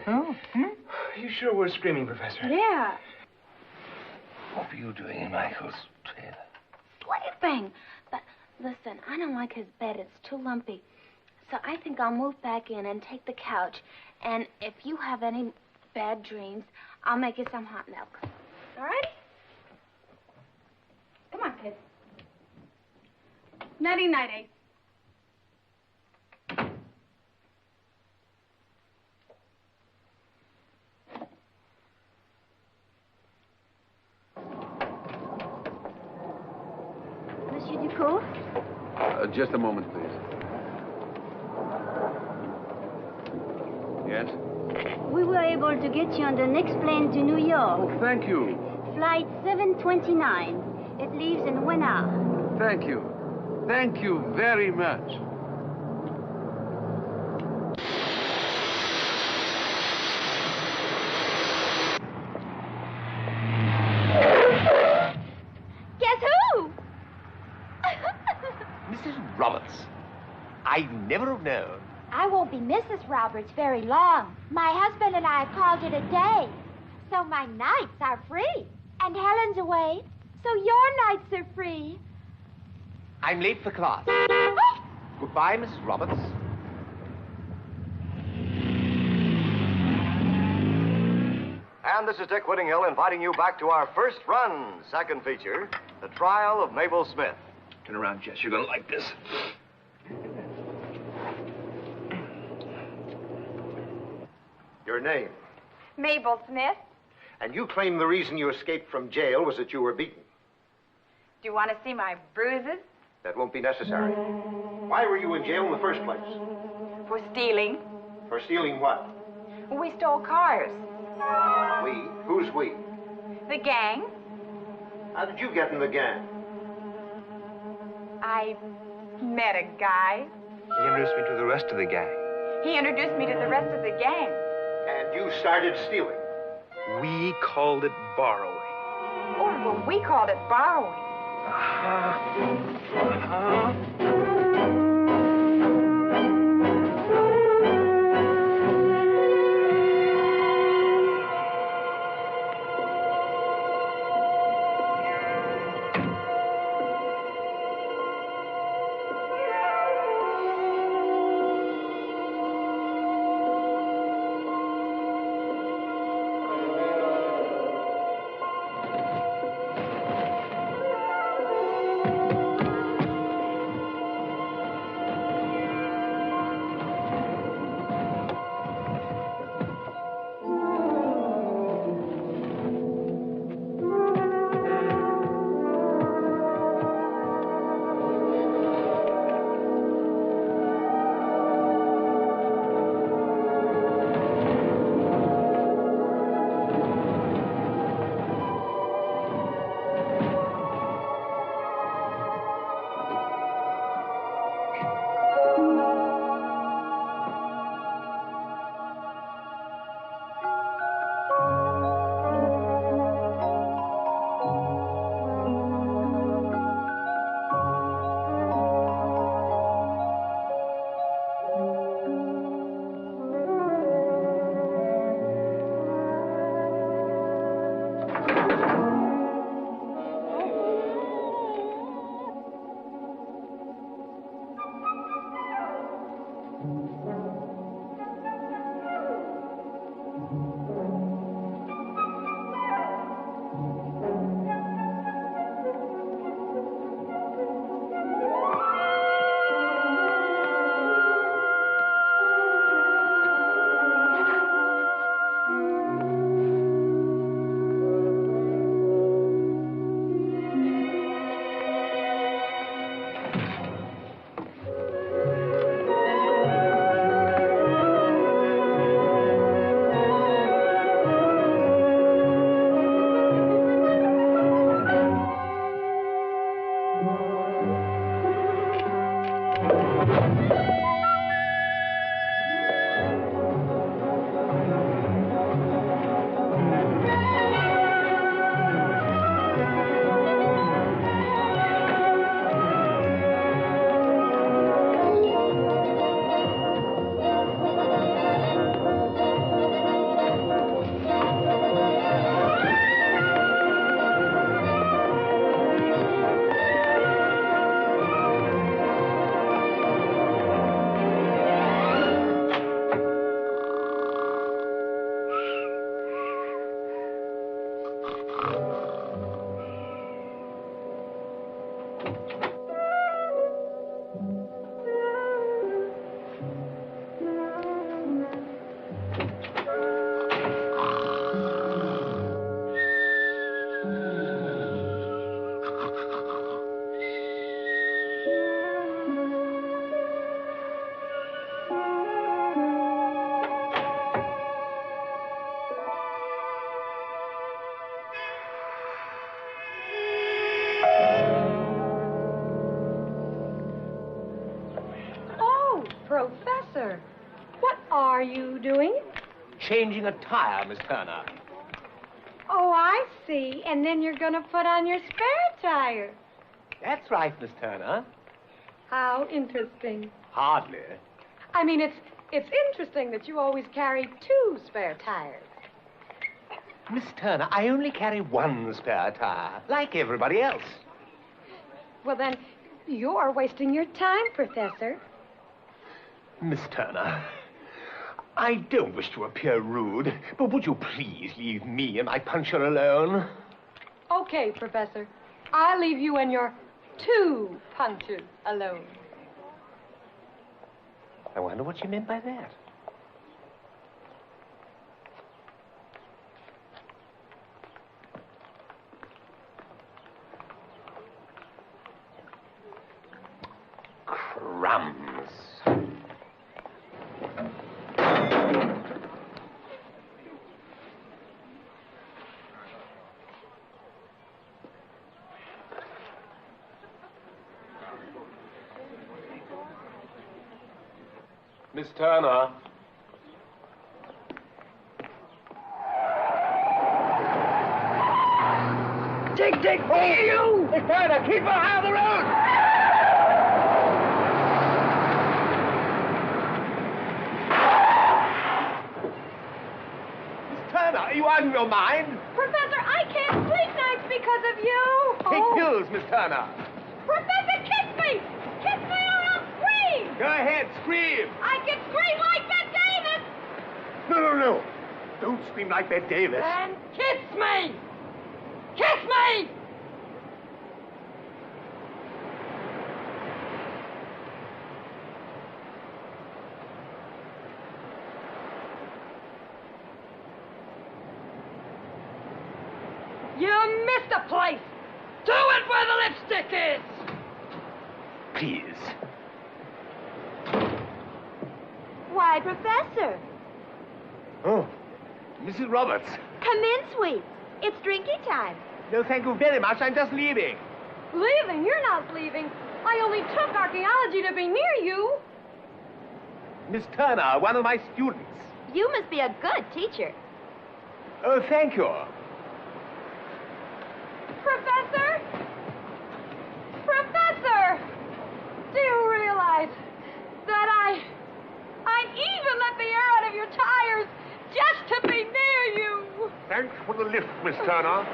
Oh? You sure were screaming, Professor. Yeah. What were you doing in Michael's trailer? Sleeping. But, listen, I don't like his bed. It's too lumpy. So I think I'll move back in and take the couch. And if you have any bad dreams, I'll make you some hot milk. All right? Come on, kids. Nighty-nighty. Monsieur Ducot? Just a moment, please. Yes? We were able to get you on the next plane to New York. Oh, thank you. Flight 729. It leaves in 1 hour. Thank you. Thank you very much. Guess who? Mrs. Roberts. I'd never have known. I won't be Mrs. Roberts very long. My husband and I have called it a day. So my nights are free. And Helen's away, so your nights are free. I'm late for class. Goodbye, Mrs. Roberts. And this is Dick Whittinghill inviting you back to our first run, second feature, The Trial of Mabel Smith. Turn around, Jess. You're gonna like this. Your name? Mabel Smith. And you claim the reason you escaped from jail was that you were beaten. Do you want to see my bruises? That won't be necessary. Why were you in jail in the first place? For stealing. For stealing what? We stole cars. We? Who's we? The gang. How did you get in the gang? I met a guy. He introduced me to the rest of the gang. He introduced me to the rest of the gang. And you started stealing? We called it borrowing. Oh, well, we called it borrowing. changing a tire, Miss Turner. Oh, I see. And then you're going to put on your spare tire. That's right, Miss Turner. How interesting. Hardly. I mean, it's interesting that you always carry 2 spare tires. Miss Turner, I only carry 1 spare tire, like everybody else. Well, then, you're wasting your time, Professor. Miss Turner, I don't wish to appear rude, but would you please leave me and my puncher alone? Okay, Professor. I'll leave you and your 2 punches alone. I wonder what you meant by that. Crumbs. Miss Turner. Dig, dig, you! Miss Turner, keep her out of the road! Miss Turner, are you out of your mind? Professor, I can't sleep nights because of you. Take pills, Miss Turner. Professor, kiss me! Kiss me or I'll scream! Go ahead, scream! I can scream like Bette Davis! No. Don't scream like Bette Davis. Then kiss me! Kiss me! You missed a place! Do it where the lipstick is! Please. Why, Professor? Oh, Mrs. Roberts. Come in, sweet. It's drinking time. No, thank you very much. I'm just leaving. Leaving? You're not leaving. I only took archaeology to be near you. Miss Turner, one of my students. You must be a good teacher. Oh, thank you. Professor? Professor! Do you realize that I even let the air out of your tires just to be near you? Thanks for the lift, Miss Turner.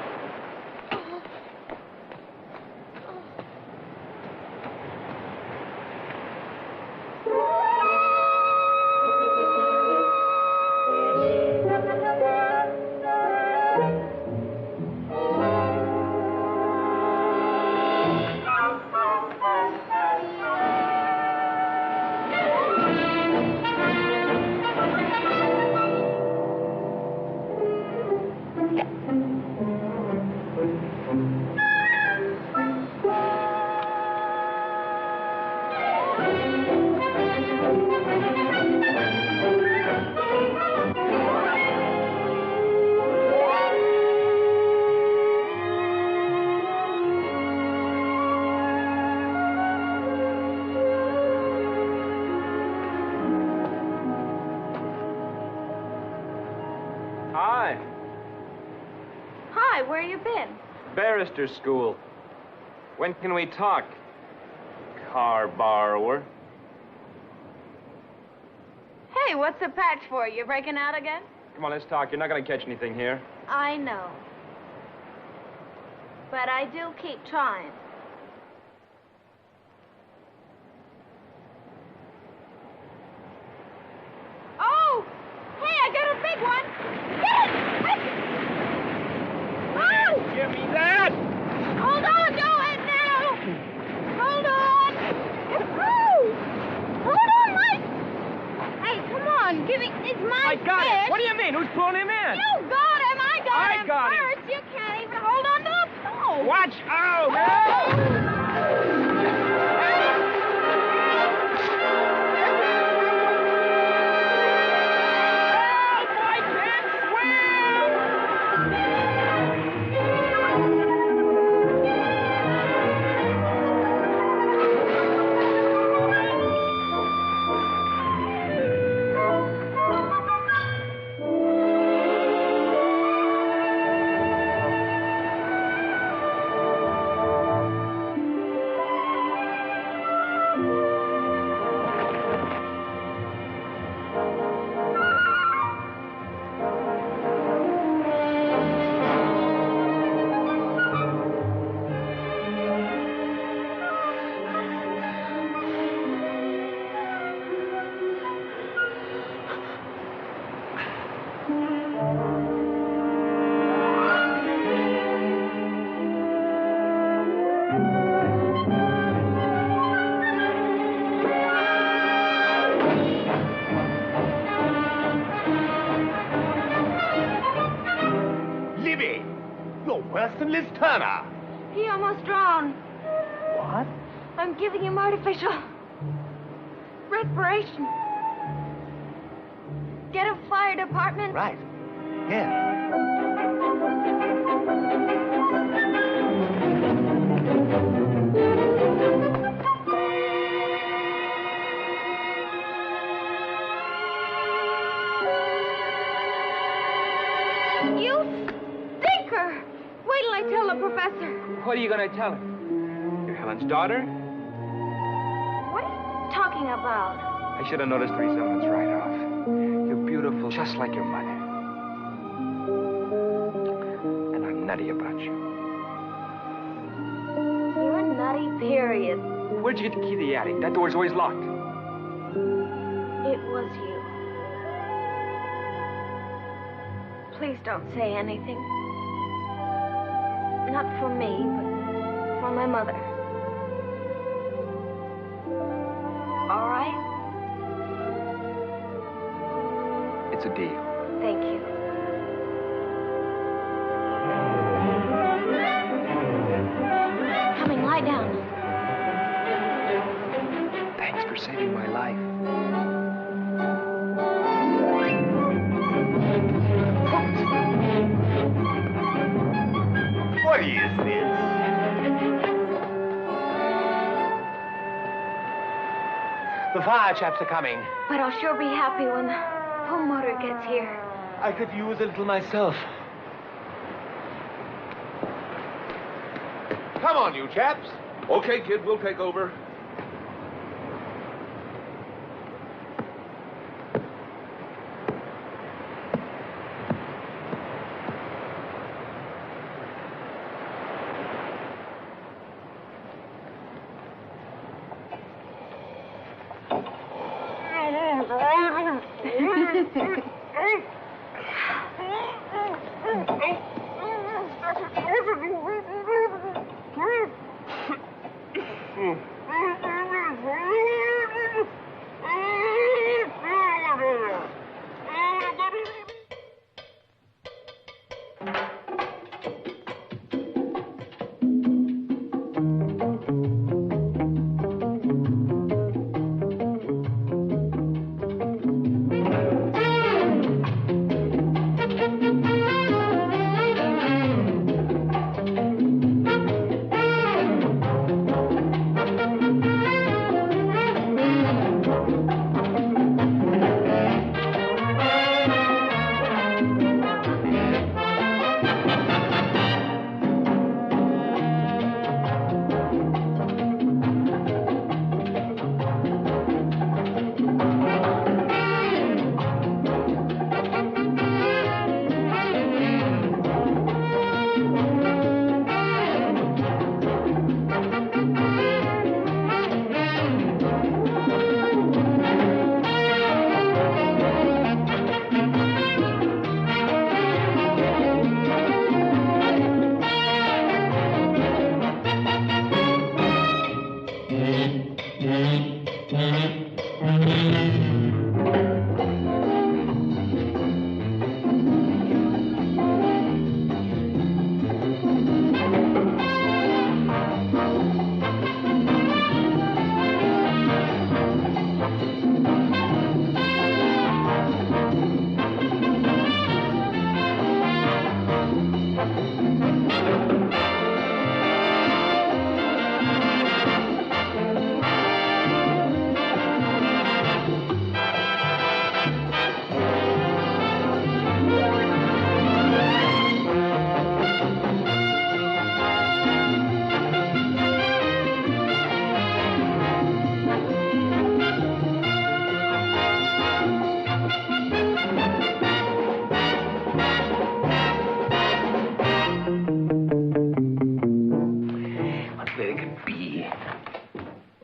Where you been? Barrister school. When can we talk? Car borrower. Hey, what's the patch for? You breaking out again? Come on, let's talk. You're not going to catch anything here. I know. But I do keep trying. Oh! Hey, I got a big one! Get it! Oh! Give me that! Hold on, go ahead now! Hold on! Oh! Hold on, Mike! Hey, come on, give me, it's my I got fish. it! What do you mean? Who's pulling him in? You got him! I got him him. first! You can't even hold on to the pole! Watch out! You're worse than Liz Turner. He almost drowned. What? I'm giving him artificial respiration. Get a fire department. Right. Here. You stinker! Wait till I tell the professor. What are you going to tell her? You're Helen's daughter? What are you talking about? I should have noticed the resemblance right off. You're beautiful, just like your mother. And I'm nutty about you. You're nutty, period. Where'd you get the key to the attic? That door's always locked. It was you. Please don't say anything. Not for me, but for my mother. All right? It's a deal. Thank you. Coming, lie down. Thanks for saving my life. What is this? The fire chaps are coming. But I'll sure be happy when the pull motor gets here. I could use a little myself. Come on, you chaps. Okay, kid, we'll take over.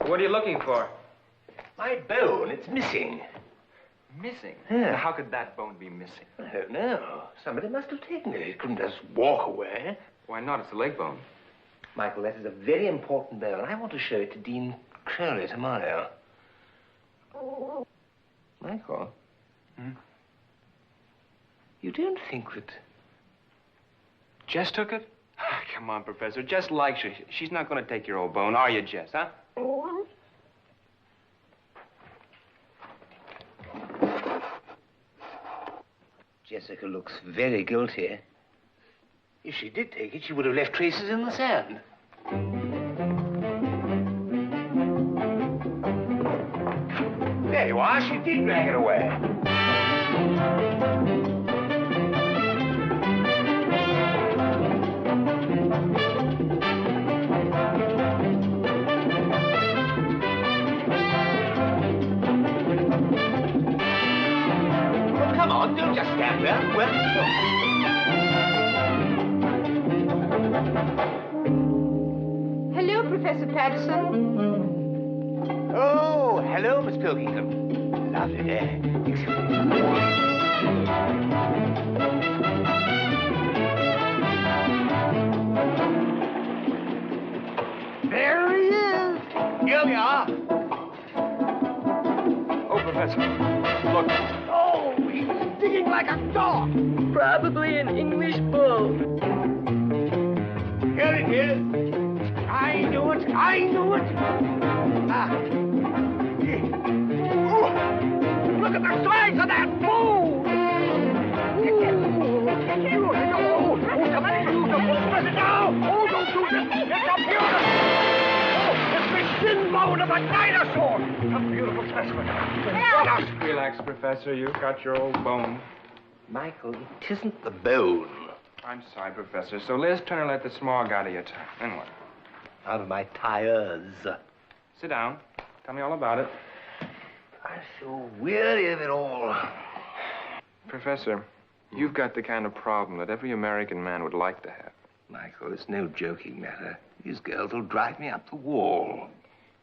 What are you looking for? My bone, it's missing. Missing? Yeah. Now, how could that bone be missing? I don't know. Somebody must have taken it. It couldn't just walk away. Why not? It's a leg bone. Michael, that is a very important bone. I want to show it to Dean Crowley tomorrow. Michael? Hmm? You don't think that... Jess took it? come on, Professor. Jess likes you. She's not going to take your old bone, are you, Jess, huh? Jessica looks very guilty. If she did take it, she would have left traces in the sand. There you are. She did drag it away. Oh, come on, don't just stand there. Where did you go? Hello, Professor Patterson. Oh, hello, Miss Pilkington. Lovely day. There he is. Here we are. Oh, Professor, look. Oh, he's digging like a dog. Probably an English bull. Here it is. I knew it. I knew it. Ah. Oh, look at the size of that move. Somebody use the bull. Press it now. Oh, don't do this. It's a beautiful. Oh, it's the shin bone of a dinosaur. A beautiful specimen. Relax, Professor. You've got your old bone. Michael, it isn't the bone. I'm sorry, Professor. So Liz Turner let the smog out of your tire. Then what? Out of my tires. Sit down. Tell me all about it. I'm so weary of it all. Professor, you've got the kind of problem that every American man would like to have. Michael, it's no joking matter. These girls will drive me up the wall.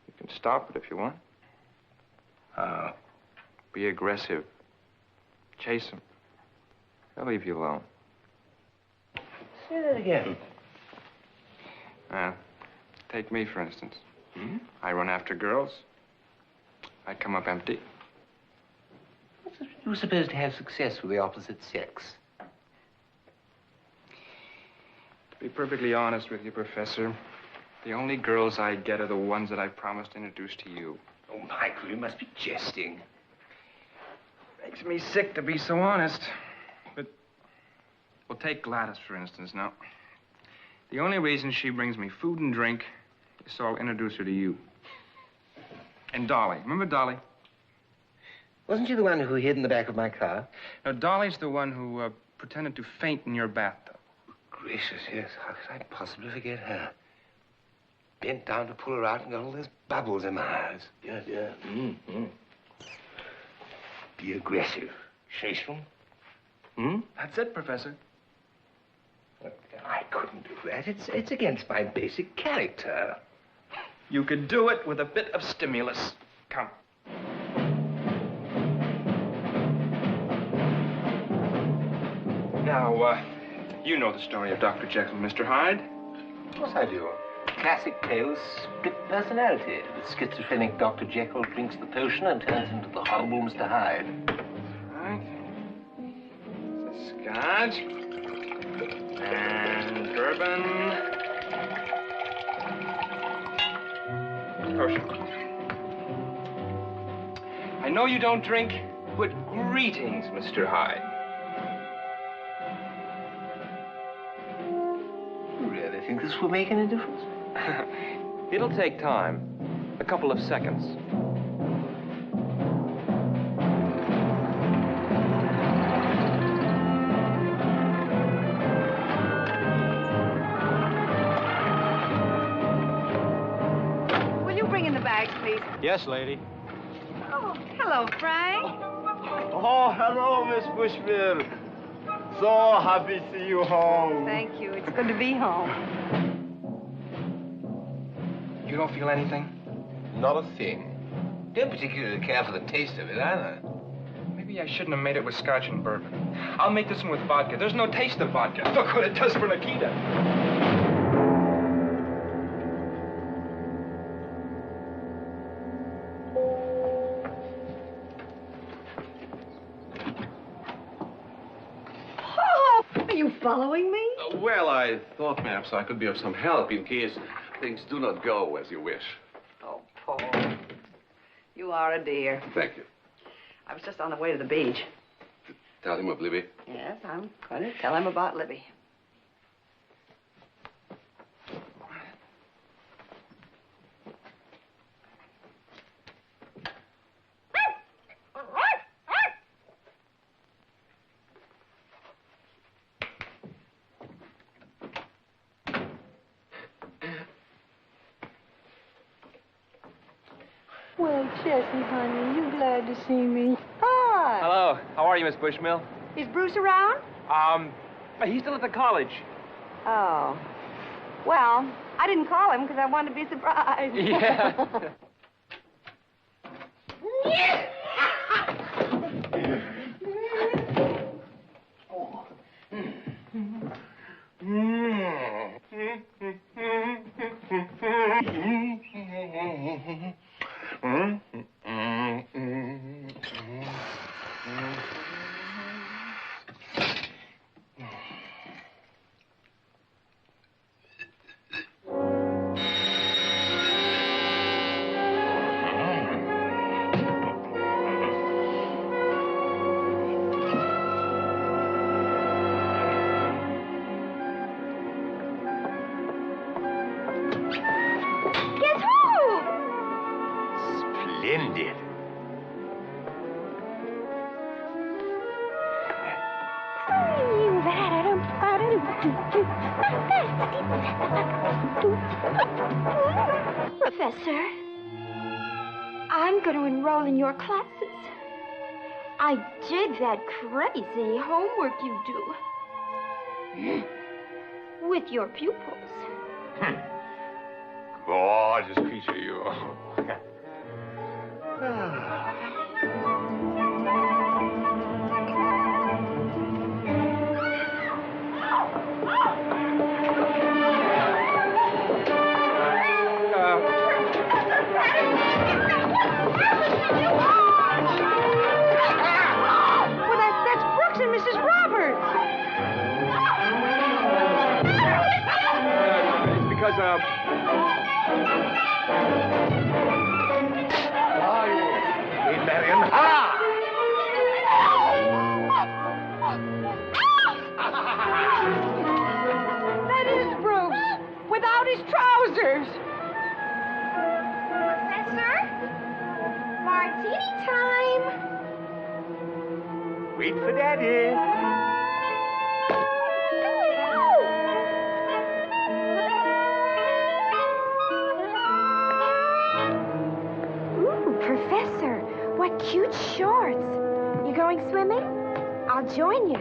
You can stop it if you want. How? Be aggressive. Chase them. They'll leave you alone. Say that again. Take me, for instance. Hmm? I run after girls. I come up empty. You were supposed to have success with the opposite sex. To be perfectly honest with you, Professor, the only girls I get are the ones that I promised to introduce to you. Oh, Michael, you must be jesting. Makes me sick to be so honest. But, well, take Gladys, for instance, now. The only reason she brings me food and drink is so I'll introduce her to you. And Dolly. Remember Dolly? Wasn't you the one who hid in the back of my car? No, Dolly's the one who pretended to faint in your bathtub. Gracious, yes. How could I possibly forget her? Bent down to pull her out and got all those bubbles in my eyes. Yeah, yeah. Mm-hmm. Be aggressive. Chase them. Hmm? That's it, Professor. I couldn't do that. It's against my basic character. You could do it with a bit of stimulus. Come. Now, you know the story of Dr. Jekyll and Mr. Hyde. Of course I do. Classic tale of split personality. The schizophrenic Dr. Jekyll drinks the potion and turns into the horrible Mr. Hyde. All right. It's a scotch. And bourbon. Potion. I know you don't drink, but greetings, Mr. Hyde. You really think this will make any difference? It'll take time. A couple of seconds. Will you bring in the bags, please? Yes, lady. Oh, hello, Frank. Oh, hello, Miss Bushmill. So happy to see you home. Thank you. It's good to be home. You don't feel anything? Not a thing. Don't particularly care for the taste of it, either. Maybe I shouldn't have made it with scotch and bourbon. I'll make this one with vodka. There's no taste of vodka. Look what it does for Nikita. Are you following me? Well, I thought perhaps I could be of some help in case things do not go as you wish. Oh, Paul. You are a dear. Thank you. I was just on the way to the beach. Tell him of Libby. Yes, I'm going to tell him about Libby. Well, Jessie, honey, you glad to see me? Hi. Hello. How are you, Miss Bushmill? Is Bruce around? He's still at the college. Oh. Well, I didn't call him because I wanted to be surprised. Yeah. Splendid. Professor, I'm going to enroll in your classes. I dig that crazy homework you do. With your pupils. Gorgeous creature, you. That is Bruce, without his trousers. Professor? Martini time. Wait for Daddy. Ooh, Professor, what cute shorts. You going swimming? I'll join you.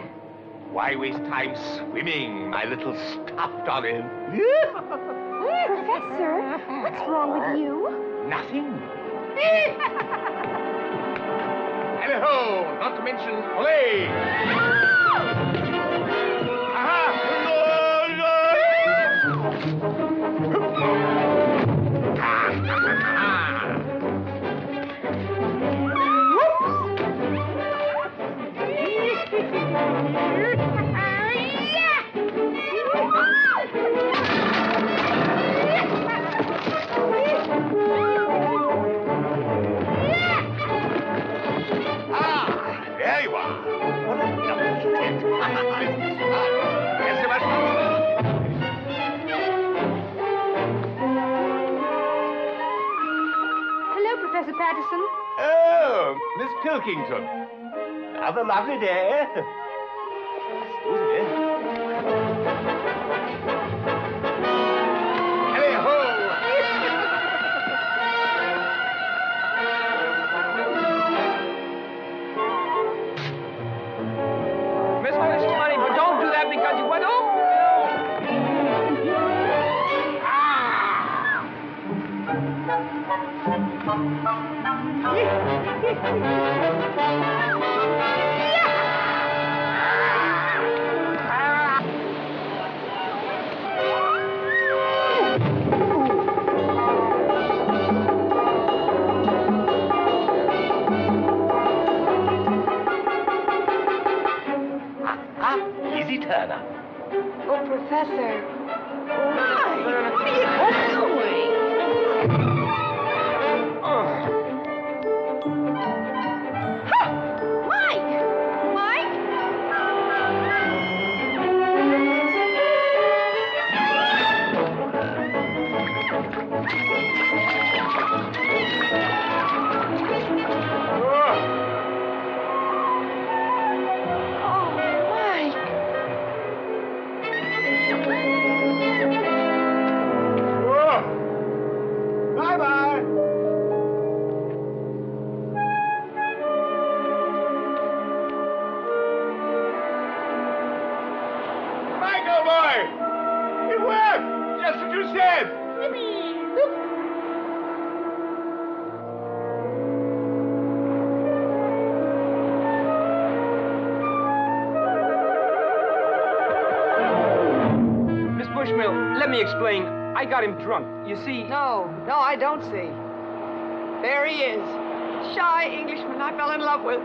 Why waste time swimming, my little stuffed olive? Professor, what's wrong with you? Nothing. Hello, not to mention play. There you are. What a lovely tent. Yes, sir, Hello, Professor Patterson. Oh, Miss Pilkington. Have a lovely day. Excuse me. Hey-ho! Miss Bushmill, honey, but don't do that because you went over. Easy turner. Oh, Professor. Mike, what are you doing? Ha! Mike! Mike? Bye-bye. Michael, boy! It worked! Just what you said! Miss Bushmill, let me explain. I got him drunk. You see... No, I don't see. There he is. Shy Englishman I fell in love with.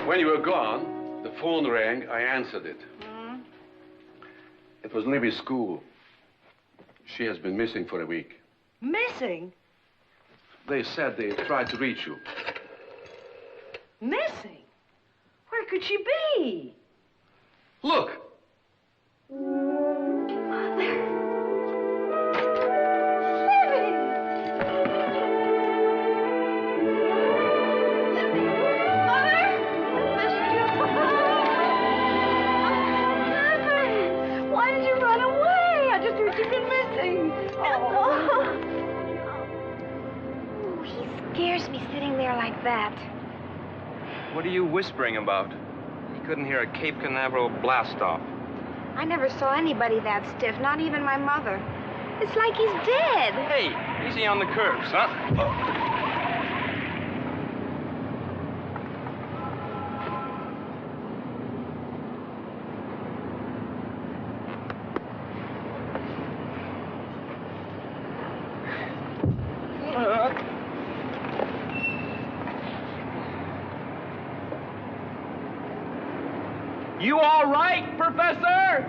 When you were gone, the phone rang. I answered it. It was Libby's school. She has been missing for a week. Missing? They said they tried to reach you. Missing? Where could she be? Look! Scares me sitting there like that. What are you whispering about? He couldn't hear a Cape Canaveral blast-off. I never saw anybody that stiff, not even my mother. It's like he's dead. Hey, easy on the curves, huh? You all right, Professor?